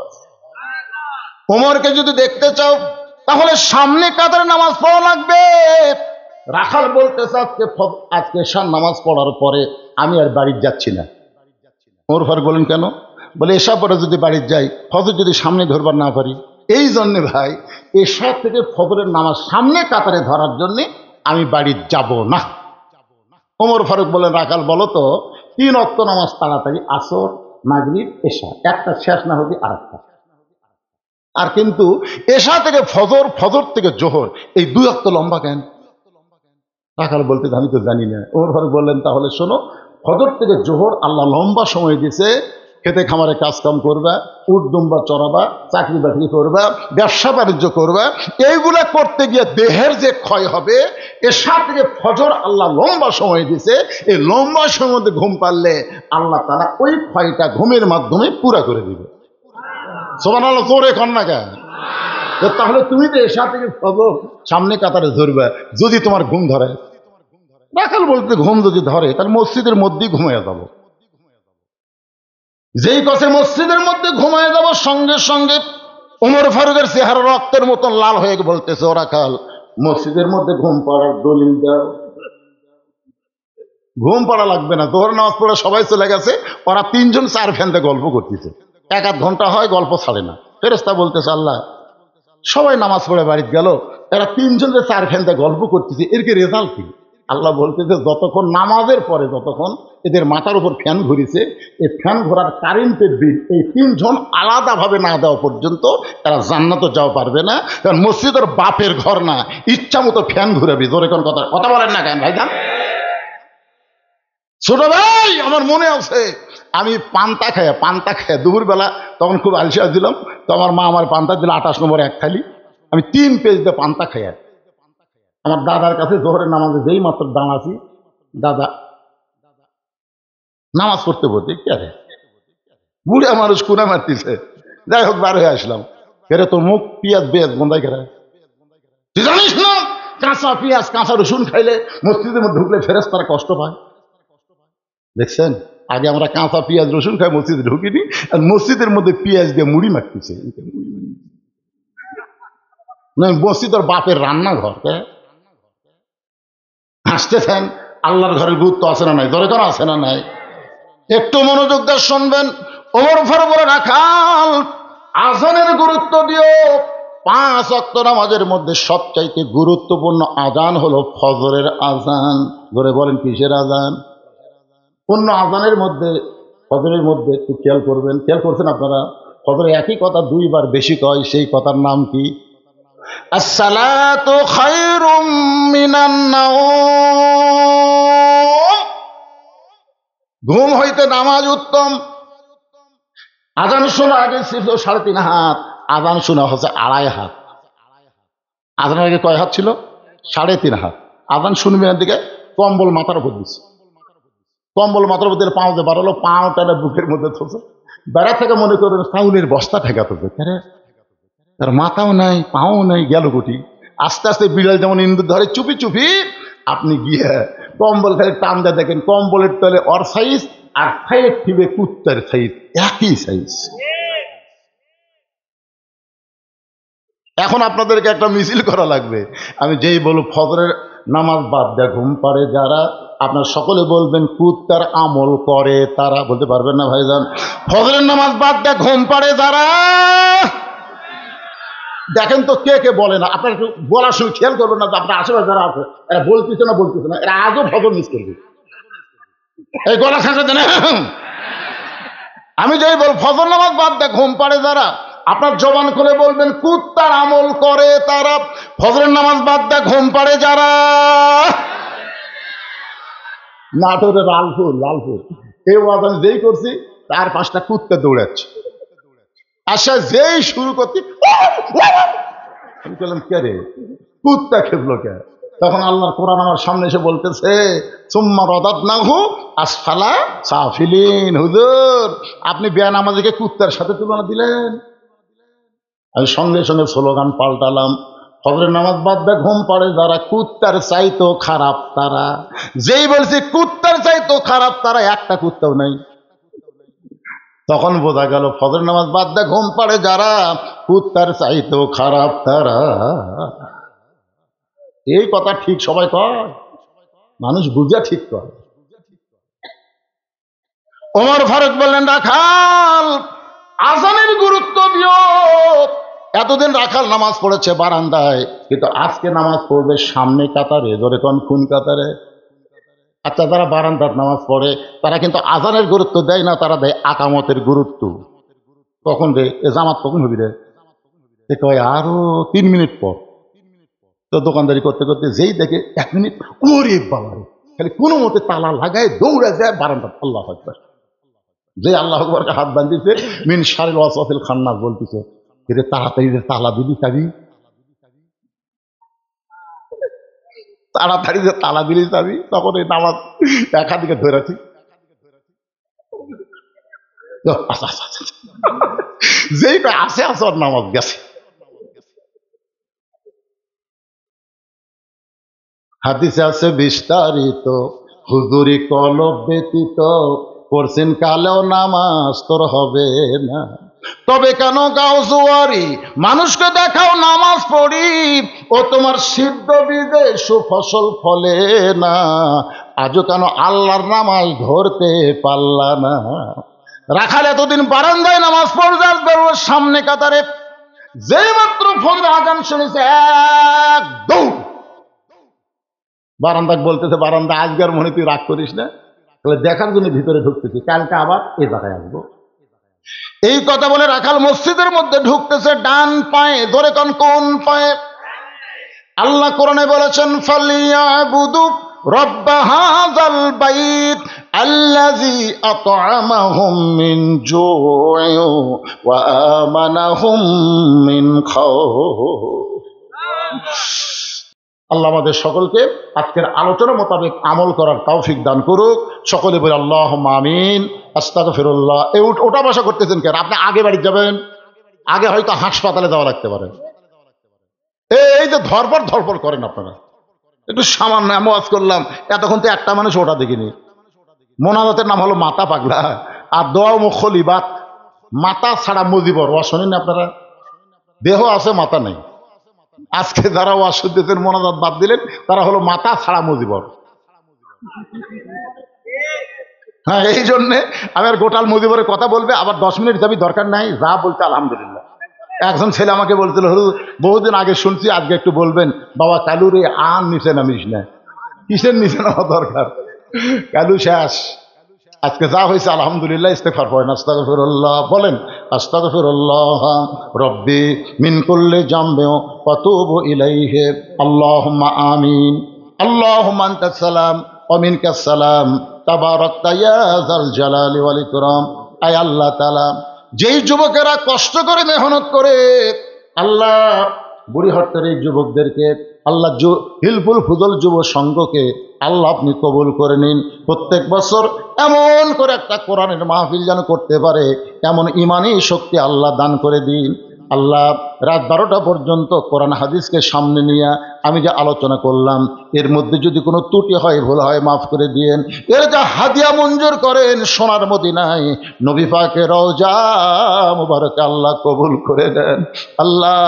ওমরকে যদি দেখতে চাও তাহলে সামনে কাতারে নামাজ পড়া লাগবে। রাখাল বলতেছে আজকে এশার নামাজ পড়ার পরে আমি আর বাড়ি যাচ্ছি না। ওমর ফারুক বলেন কেন? বলে এশা পরে যদি বাড়ি যাই, ফজর যদি সামনে ধরবার না পারি, এই জন্যে ভাই এশা থেকে ফজরের নামাজ সামনে কাতারে ধরার জন্যে আমি বাড়ি যাব না। ওমর ফারুক বলেন, রাখাল বলো তো 3 ওয়াক্ত নামাজ তাড়াতাড়ি, আসর, মাগরিব, এশা, একটা শেষ না হতে আরেকটা। আর কিন্তু এশা থেকে ফজর, ফজর থেকে জোহর, এই 2 ওয়াক্ত লম্বা কেন? রাখাল বলতে আমি তো জানি না। ওমর ফারুক বললেন, তাহলে শোনো, ফজর থেকে জোহর আল্লাহ লম্বা সময় দিছে, খেতে খামারে কাজকাম করবা, উট দুম্বা চড়াবা, চাকরি বাকরি করবা, ব্যবসা বাণিজ্য করবা, এইগুলা করতে গিয়ে দেহের যে ক্ষয় হবে, এশা থেকে ফজর আল্লাহ লম্বা সময় দিছে, এই লম্বা সময়ের মধ্যে ঘুম পারলে আল্লাহ তাআলা ওই ক্ষয়টা ঘুমের মাধ্যমে পুরা করে দিবে। সুবহানাল্লাহ, জোরে কর না কেন? তাহলে তুমি তো এশা থেকে ফজর সামনে কাতারে ধরবে যদি তোমার ঘুম ধরে। রাখাল বলতে ঘুম যদি ধরে তাহলে মসজিদের মধ্যেই ঘুমিয়ে যাব। যেই কথা মসজিদের মধ্যে ঘুমিয়ে যাব, সঙ্গে সঙ্গে ওমর ফারুকের চেহারা রক্তের মতন লাল হয়ে বলতেছে, ও রাখাল, মসজিদের মধ্যে ঘুম পড়ার দলিল দাও। ঘুম পড়া লাগবে না, তোর নামাজ পড়ে সবাই চলে গেছে, ওরা 3 জন 4 ফ্যানতে গল্প করতেছে, 1-1 ঘন্টা হয়, গল্প ছাড়ে না। ফেরেশতা বলতেছে, আল্লাহ, সবাই নামাজ পড়ে বাড়িতে গেল, এরা 3 জন যে 4 ফ্যানতে গল্প করতেছে, এর কি রেজাল্ট কি? আল্লাহ বলতেছে, যতক্ষণ নামাজের পরে যতক্ষণ এদের মাথার উপর ফ্যান ঘুরিছে, এই ফ্যান ঘোরার কারেন্টের বিল এই 3 জন আলাদাভাবে না দেওয়া পর্যন্ত তারা জান্নাতে যাওয়া পারবে না। কারণ মসজিদের বাপের ঘর না, ইচ্ছা মতো ফ্যান ঘুরাবি। জোরে কোন কথা কথা বলেন না কেন ভাইজান? ছোট ভাই, আমার মনে আছে আমি পান্তা খায় দুপুরবেলা, তখন খুব আলসিয়া দিলাম, তো আমার মা আমার পান্তা দিল 28 নম্বর 1 থালি। আমি 3 পেজ দিয়ে পান্তা খাই। আমার দাদার কাছে জোহরের নামাজে যেই মাত্র দাঁড়াছি, দাদা নামাজ পড়তে পড়তে কে রে বুড়া মানুষ কুনা মারতেছে, যাই হোক বার হয়ে আসলাম। কেরে তোর মুখ পিঁয়াজ বেয়াজ বন্ধাই করে, তুই জানিস না কাঁচা পিঁয়াজ কাঁচা রসুন খাইলে মসজিদের মধ্যে ঢুকলে ফেরেশতারা কষ্ট পায়। দেখছেন, আগে আমরা কাঁচা পেঁয়াজ রসুন খাই, মসজিদে ঢুকিনি, আর মসজিদের মধ্যে পেঁয়াজ দিয়ে মুড়ি মাখতেছে। মসজিদের বাপের রান্নাঘর, হাসতেছেন। আল্লাহর ঘরের গুরুত্ব আছে না নাই? দরকার আছে না নাই? একটু মনোযোগ দিয়ে শুনবেন। ওমর ফারুক বলে, রাখাল, আজানের গুরুত্ব দিও। 5 ওয়াক্ত নামাজের মধ্যে সবচাইতে গুরুত্বপূর্ণ আজান হলো ফজরের আজান। ধরে বলেন কিসের আজান? অন্য আজানের মধ্যে, ফজরের মধ্যে একটু খেয়াল করবেন। খেয়াল করছেন আপনারা? ফজরে একই কথা 2 বার বেশি কয়, সেই কথার নাম কি? আসসালাতু খায়রুম মিনান নাওম। ঘুম হইতে নামাজ উত্তম। আজান শোনা আগে ছিল 3.5 হাত, আজান শোনা হচ্ছে 2.5 হাত। আজানের আগে কয় হাত ছিল? 3.5 হাত। আজান শুনবেন দিকে কম্বল মাথার উপর দিচ্ছে, কম্বল মাথার উপর দিয়ে পাও যে বাড়ালো, পাও টানে বুকের মধ্যে থছে, বেড়া থেকে মনে করেন সাউনের বস্তা ঠেকাতে, তার মাথাও নাই পাও নাই, গেল গুটি। আস্তে আস্তে বিড়াল যেমন ইন্দুর ধরে চুপি চুপি, আপনি গিয়ে কম্বল খালি টান দিয়ে দেখেন কম্বলের তলে ওর সাইজ আর সাইড ঠিবে কুত্তার সাইজ, একই সাইজ। এখন আপনাদেরকে একটা মিছিল করা লাগবে। আমি যেই বলব ফজরের নামাজ বাদ দেয় ঘুম পাড়ে যারা, আপনার সকলে বলবেন কুত্তার আমল করে তারা। বলতে পারবেন না ভাইজান? ফজরের নামাজ বাদ দেয় ঘুম পাড়ে যারা, দেখেন তো কে কে বলে না। আপনার একটু বলার সময় খেয়াল করবেন না, আপনার আশেপাশে যারা আছে এরা বলতেছে না, এরা আজও ফজর মিস করবে। এই গলা খাঁচা দেন। আমি যেই বল ফজর নামাজ বাদ দেয় ঘুম পাড়ে যারা, আপনার জবান খুলে বলবেন কুত্তার আমল করে তারা। ফজরের নামাজ বাদ দেয় ঘুম পাড়ে যারা। নাটোরে লালপুর এই ওয়াজ আমি যেই করছি তার 5টা কুত্তা দৌড়াচ্ছে। আচ্ছা, যেই শুরু করছি আমি বললাম কে রে, কুত্তা খেপলো কে? তখন আল্লাহর কোরআন আমার সামনে এসে বলতেছে, সুম্মা রাদাদনাহু আসফালা সাফিলিন। হুজুর, আপনি বেনামাজিকে কুত্তার সাথে তুলনা দিলেন। আমি সঙ্গে সঙ্গে স্লোগান পাল্টালাম, ফজরের নামাজ বাদ দিয়ে ঘুম পড়ে যারা, কুত্তার চাইতো খারাপ তারা। যেই বলছি কুত্তার চাইতো খারাপ তারা, একটা কুত্তাও নাই। তখন বোঝা গেল ফজরের নামাজ বাদ দিয়ে ঘুম পড়ে যারা, কুত্তার চাইতো খারাপ তারা। এই কথা ঠিক সবাই কয়, মানুষ বুঝা ঠিক কয়। ওমর ফারুক বললেন, রাখাল আজানের গুরুত্ব দিও। এতদিন রাখাল নামাজ পড়েছে বারান্দায়, কিন্তু আজকে নামাজ পড়বে সামনে কাতারে। ধরে কোন কাতারে? আচ্ছা, যারা বারান্দার নামাজ পড়ে তারা কিন্তু আজানের গুরুত্ব দেয় না, তারা দেয় আকামতের গুরুত্ব। কখন রে এ জামাত কখন হবি রে? এ কয় আরো 3 মিনিট পর। তো দোকানদারি করতে করতে যেই দেখে 1 মিনিট, ওরে বাবা রে, খালি কোনো মতে তালা লাগায় দৌড়ে যায় বারান্দা। আল্লাহ আকবার। যে আল্লাহ আকবরকে হাত বান্ধিছে, মিন শারিল ওয়াসওয়াসিল খান্নাস বলতেছে, এরে তাড়াতাড়ি তালা দিবি চাবি, তাড়াতাড়ি যে তালা দিলি চাবি। তখন এই নামাজ একাদিকে ধরেছি, যেইটা আসে আসে ওর নামাজ গেছে। হাদিসে আছে বিস্তারিত, হুজুরি কলব ব্যতীত করছেন কালেও নামাজ তোর হবে না। তবে কেন গাও জুয়ারি, মানুষকে দেখাও নামাজ পড়ি, ও তোমার সিদ্ধ বীজে সুফসল ফলে না। আজও কেন আল্লাহর নামাজ ধরতে পারলা না? রাখাল এতদিন বারান্দায় নামাজ পড়তে আসবে সামনে কাতারে, যেই মাত্র ফজর আজান শুনেছে এক দৌড় বারান্দা। বলতেছে, বারান্দা আজকের মনে তুই রাগ করিস না, তাহলে দেখার জন্য ভিতরে ঢুকতেছি, কালকে আবার এ জায়গায় আসবো। এই কথা বলে রাখাল মসজিদের মধ্যে ঢুকতেছে ডান পায়ে। ধরে কোন পায়ে? আল্লাহ কোরআনে বলেছেন, ফালিয়াবুদু রব্ব হাযাল বাইত আল্লাযী আত'আমাহুম মিন জু'ইন ওয়া আমানাহুম মিন খাউফ। আল্লাহ আমাদের সকলকে আজকের আলোচনা মোতাবেক আমল করার তৌফিক দান করুক। সকলে বলে আল্লাহুম্মা আমিন। আস্তাগফিরুল্লাহ। ওটা বসা করতেছেন কেন? আপনি আগে বাড়ি যাবেন, আগে হয়তো হাসপাতালে যাওয়া লাগতে পারে। এই যে ধরপড় করেন আপনারা, একটু সামান্য ওয়াজ করলাম, এতক্ষণ তো একটা মানুষ ওটা দেখিনি। মোনাজাতের নাম হলো মাথা পাগলা, আর দোয়া মুখলিবাত, মাথা ছাড়া মুজিবর। ওয়াজ শোনেন আপনারা? দেহ আছে মাথা নেই। আজকে যারা ওয়াজ শুনতেছেন মোনাজাত বাদ দিলেন, তারা হলো মাথা ছাড়া মুজিবর। হ্যাঁ, এই জন্যে আমি আর গোটাল মুজিবরের কথা বলবে আবার 10 মিনিট যাবি, দরকার নাই, যা বলতে আলহামদুলিল্লাহ। একজন ছেলে আমাকে বলছিল, বহুদিন আগে শুনছি, আজকে একটু বলবেন বাবা, কালুরে আর নিচে নামিস না। কিসের নিচে নামা দরকার? কালু শেষ। আজকে যা হয়েছে আলহামদুলিল্লাহ, ইস্তেগফার পড়েন, আস্তাগফিরুল্লাহ বলেন, আস্তাগফিরুল্লাহ রব্বি মিন কুল্লি জামবি ওয়া তুবু ইলাইহি, আল্লাহুম্মা আমিন। আল্লাহুম্মা আনতাস সালাম ওয়া মিনকাস সালাম, তাবারাকতা ইয়া যাল জালালি ওয়াল ইকরাম। আয় আল্লাহ তাআলা, যেই যুবকেরা কষ্ট করে মেহনত করে, আল্লাহ বুড়িহট্টের এই যুবকদেরকে, আল্লাহ হিলফুল ফুজল যুব সংঘকে আল্লাহ আপনি কবুল করে নিন। প্রত্যেক বছর এমন করে একটা কোরআনের মাহফিল যেন করতে পারে, এমন ইমানি শক্তি আল্লাহ দান করে দিন। আল্লাহ রাত 12টা পর্যন্ত কোরআন হাদিসকে সামনে নিয়ে আমি যে আলোচনা করলাম, এর মধ্যে যদি কোনো ত্রুটি হয়, ভুল হয়, মাফ করে দিয়েন। এর যা হাদিয়া মঞ্জুর করেন সোনার মদিনায় নবী পাকের রওজা মুবারকে আল্লাহ কবুল করে দেন। আল্লাহ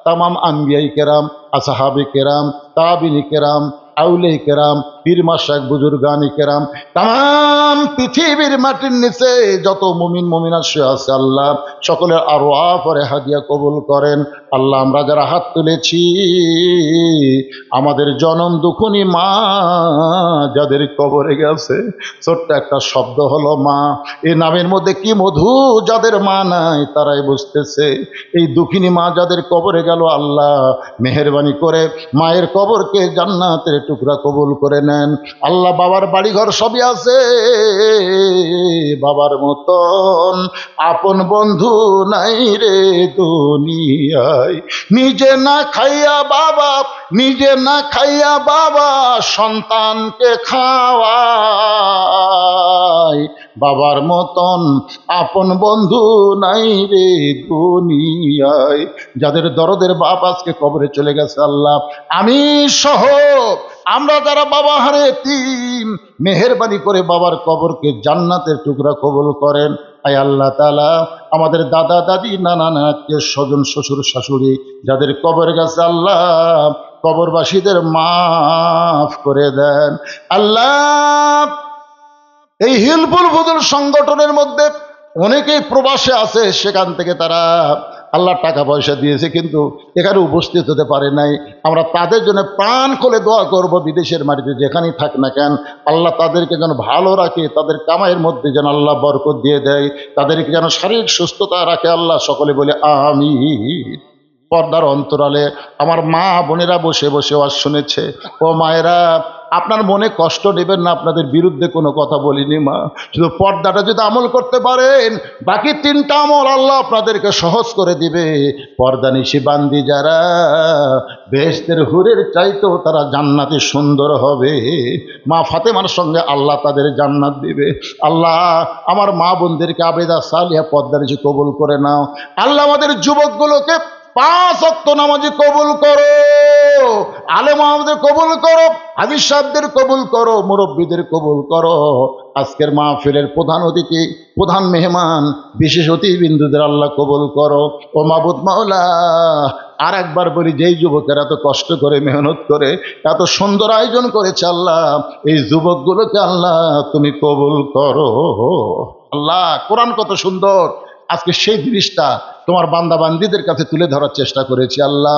তামাম আম্বিয়াই কেরাম, আসহাবে কেরাম, তাবিনী কেরাম, আউলে কেরাম, পীর মাশায়েখ, বুজুর্গানি কেরাম, তাম পৃথিবীর মাটির নিচে যত মুমিন মুমিনাত শুয়ে আছে, আল্লাহ সকলের আরওয়াহ পরে হাদিয়া কবুল করেন। আল্লাহ আমরা যারা হাত তুলেছি, আমাদের জনম দুখুনি মা যাদের কবরে গেছে, ছোট্ট একটা শব্দ হলো মা, এই নামের মধ্যে কি মধু, যাদের মা নাই তারাই বুঝতেছে। এই দুঃখিনী মা যাদের কবরে গেল, আল্লাহ মেহেরবানি করে মায়ের কবরকে জান্নাতের টুকরা কবুল করে নেন। নেন। আল্লাহ বাবার বাড়িঘর সবই আছে, বাবার মতন আপন বন্ধু নাই রে দুনিয়ায়। নিজে না খাইয়া বাবা, নিজে না খাইয়া বাবা সন্তানকে খাওয়ায়, বাবার মতন আপন বন্ধু নাই রে দুনিয়ায়। যাদের দরদের বাপ আজকে কবরে চলে গেছে আল্লাহ, আমি সহ আমরা যারা বাবা হারে এতিম, মেহেরবানি করে বাবার কবরকে জান্নাতের টুকরা কবুল করেন। আয় আল্লাহ তাআলা আমাদের দাদা দাদি নানা নানা স্বজন শ্বশুর শাশুড়ি যাদের কবরে গেছে আল্লাহ, কবরবাসীদের মাফ করে দেন আল্লাহ। এই হিলফুল ফুজুল সংগঠনের মধ্যে অনেকেই প্রবাসে আছে, সেখান থেকে তারা আল্লাহ টাকা পয়সা দিয়েছে কিন্তু এখানে উপস্থিত হতে পারে নাই। আমরা তাদের জন্য প্রাণ খুলে দোয়া করব, বিদেশের মাটিতে যেখানেই থাক না কেন আল্লাহ তাদেরকে যেন ভালো রাখে, তাদের কামাইয়ের মধ্যে যেন আল্লাহ বরকত দিয়ে দেয়, তাদেরকে যেন শারীরিক সুস্থতা রাখে আল্লাহ। সকলে বলে আমিন। পর্দার অন্তরালে আমার মা বোনেরা বসে বসে ওয়াজ শুনেছে। ও মায়েরা, আপনার মনে কষ্ট নেবেন না, আপনাদের বিরুদ্ধে কোনো কথা বলিনি মা, শুধু পর্দাটা যদি আমল করতে পারেন বাকি তিনটা আমল আল্লাহ আপনাদেরকে সহজ করে দিবে। পর্দা নিশি বান্দি যারা বেহেশতের হুরের চাইতেও তারা জান্নাতে সুন্দর হবে। মা ফাতেমার সঙ্গে আল্লাহ তাদের জান্নাত দিবে। আল্লাহ আমার মা বোনদেরকে আবেদা সালিহা পর্দা নিশি কবুল করে নাও আল্লাহ। আমাদের যুবকগুলোকে 5 ওয়াক্ত নামাজি কবুল করো, আলেম আমাদের কবুল করো, হাদিস সাহেবদের কবুল করো, মুরব্বীদের কবুল করো। আজকের মাহফিলের প্রধান অতিথি, প্রধান মেহমান, বিশেষ অতিথিবৃন্দদের আল্লাহ কবুল করো। ও মাবুদ মাওলা, আর একবার বলি, যেই যুবকেরা এত কষ্ট করে মেহনত করে এত সুন্দর আয়োজন করেছে আল্লাহ, এই যুবকগুলোকে আল্লাহ তুমি কবুল করো আল্লাহ। কোরআন কত সুন্দর, আজকে সেই জিনিসটা তোমার বান্দা বান্দীদের কাছে তুলে ধরার চেষ্টা করেছি আল্লাহ।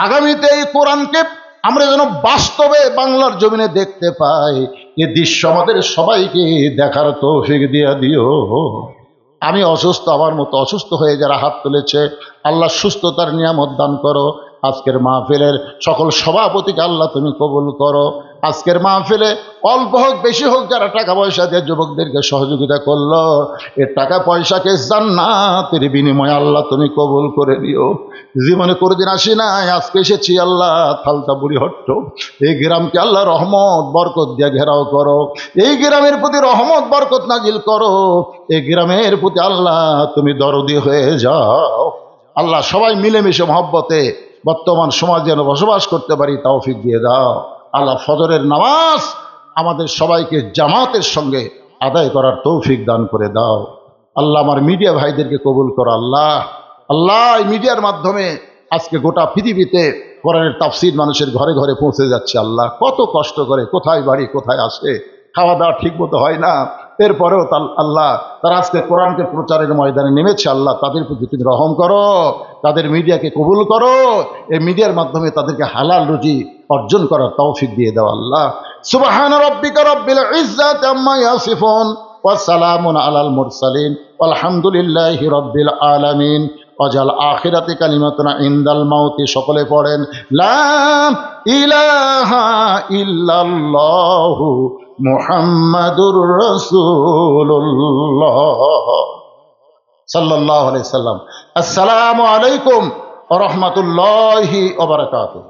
আগামীতে এই কোরআনকে আমরা যেন বাস্তবে বাংলার জমিনে দেখতে পাই, এ দৃশ্য আমাদের সবাইকে দেখার তৌফিক দিয়ে দিও। আমি অসুস্থ, আমার মতো অসুস্থ হয়ে যারা হাত তুলেছে আল্লাহ সুস্থতার নিয়ামত দান করো। আজকের মাহফিলের সকল সভাপতিকে আল্লাহ তুমি কবুল করো। আজকের মাহফিলে অল্প হোক বেশি হোক যারা টাকা পয়সা দিয়ে যুবকদেরকে সহযোগিতা করলো, এর টাকা পয়সাকে জান্নাতের বিনিময়ে আল্লাহ তুমি কবুল করে দিও। জীবনে কোনোদিন আসি নাই, আজকে এসেছি আল্লাহ থালতা বুড়িহট্ট। এই গ্রামকে আল্লাহ রহমত বরকত দিয়ে ঘেরাও করো, এই গ্রামের প্রতি রহমত বরকত নাজিল করো, এই গ্রামের প্রতি আল্লাহ তুমি দরদি হয়ে যাও আল্লাহ। সবাই মিলেমিশে মহব্বতে বর্তমান সমাজ যেন বসবাস করতে পারি তৌফিক দিয়ে দাও আল্লাহ। ফজরের নামাজ আমাদের সবাইকে জামাতের সঙ্গে আদায় করার তৌফিক দান করে দাও আল্লাহ। আমার মিডিয়া ভাইদেরকে কবুল করো আল্লাহ। আল্লাহ এই মিডিয়ার মাধ্যমে আজকে গোটা পৃথিবীতে কোরআনের তাফসীর মানুষের ঘরে ঘরে পৌঁছে যাচ্ছে আল্লাহ। কত কষ্ট করে, কোথায় বাড়ি কোথায় আসে, খাওয়া দাওয়া ঠিক মতো হয় না, এরপরেও আল্লাহ তারা আজকে কোরআনকে প্রচারের ময়দানে নেমেছে আল্লাহ। তাদের প্রতি তুমি রহম করো, তাদের মিডিয়াকে কবুল করো, এই মিডিয়ার মাধ্যমে তাদেরকে হালাল রুজি অর্জন করার তৌফিক দিয়ে দাও আল্লাহ। সুবহান রাব্বিকা রাব্বিল ইজ্জাতি আম্মা ইয়াসিফুন ওয়া সালামুন আলাল মুরসালিন আলহামদুলিল্লাহি রাব্বিল আলামিন। ওয়াজাল আখিরাতি কালিমাতুনা ইনদাল মাউতি। সকলে পড়েন লা ইলাহা ইল্লাল্লাহু মুহাম্মাদুর রাসূলুল্লাহ সাল্লাল্লাহু আলাইহি সাল্লাম। আসসালামু আলাইকুম ওয়া রাহমাতুল্লাহি ওয়া বারাকাতুহু।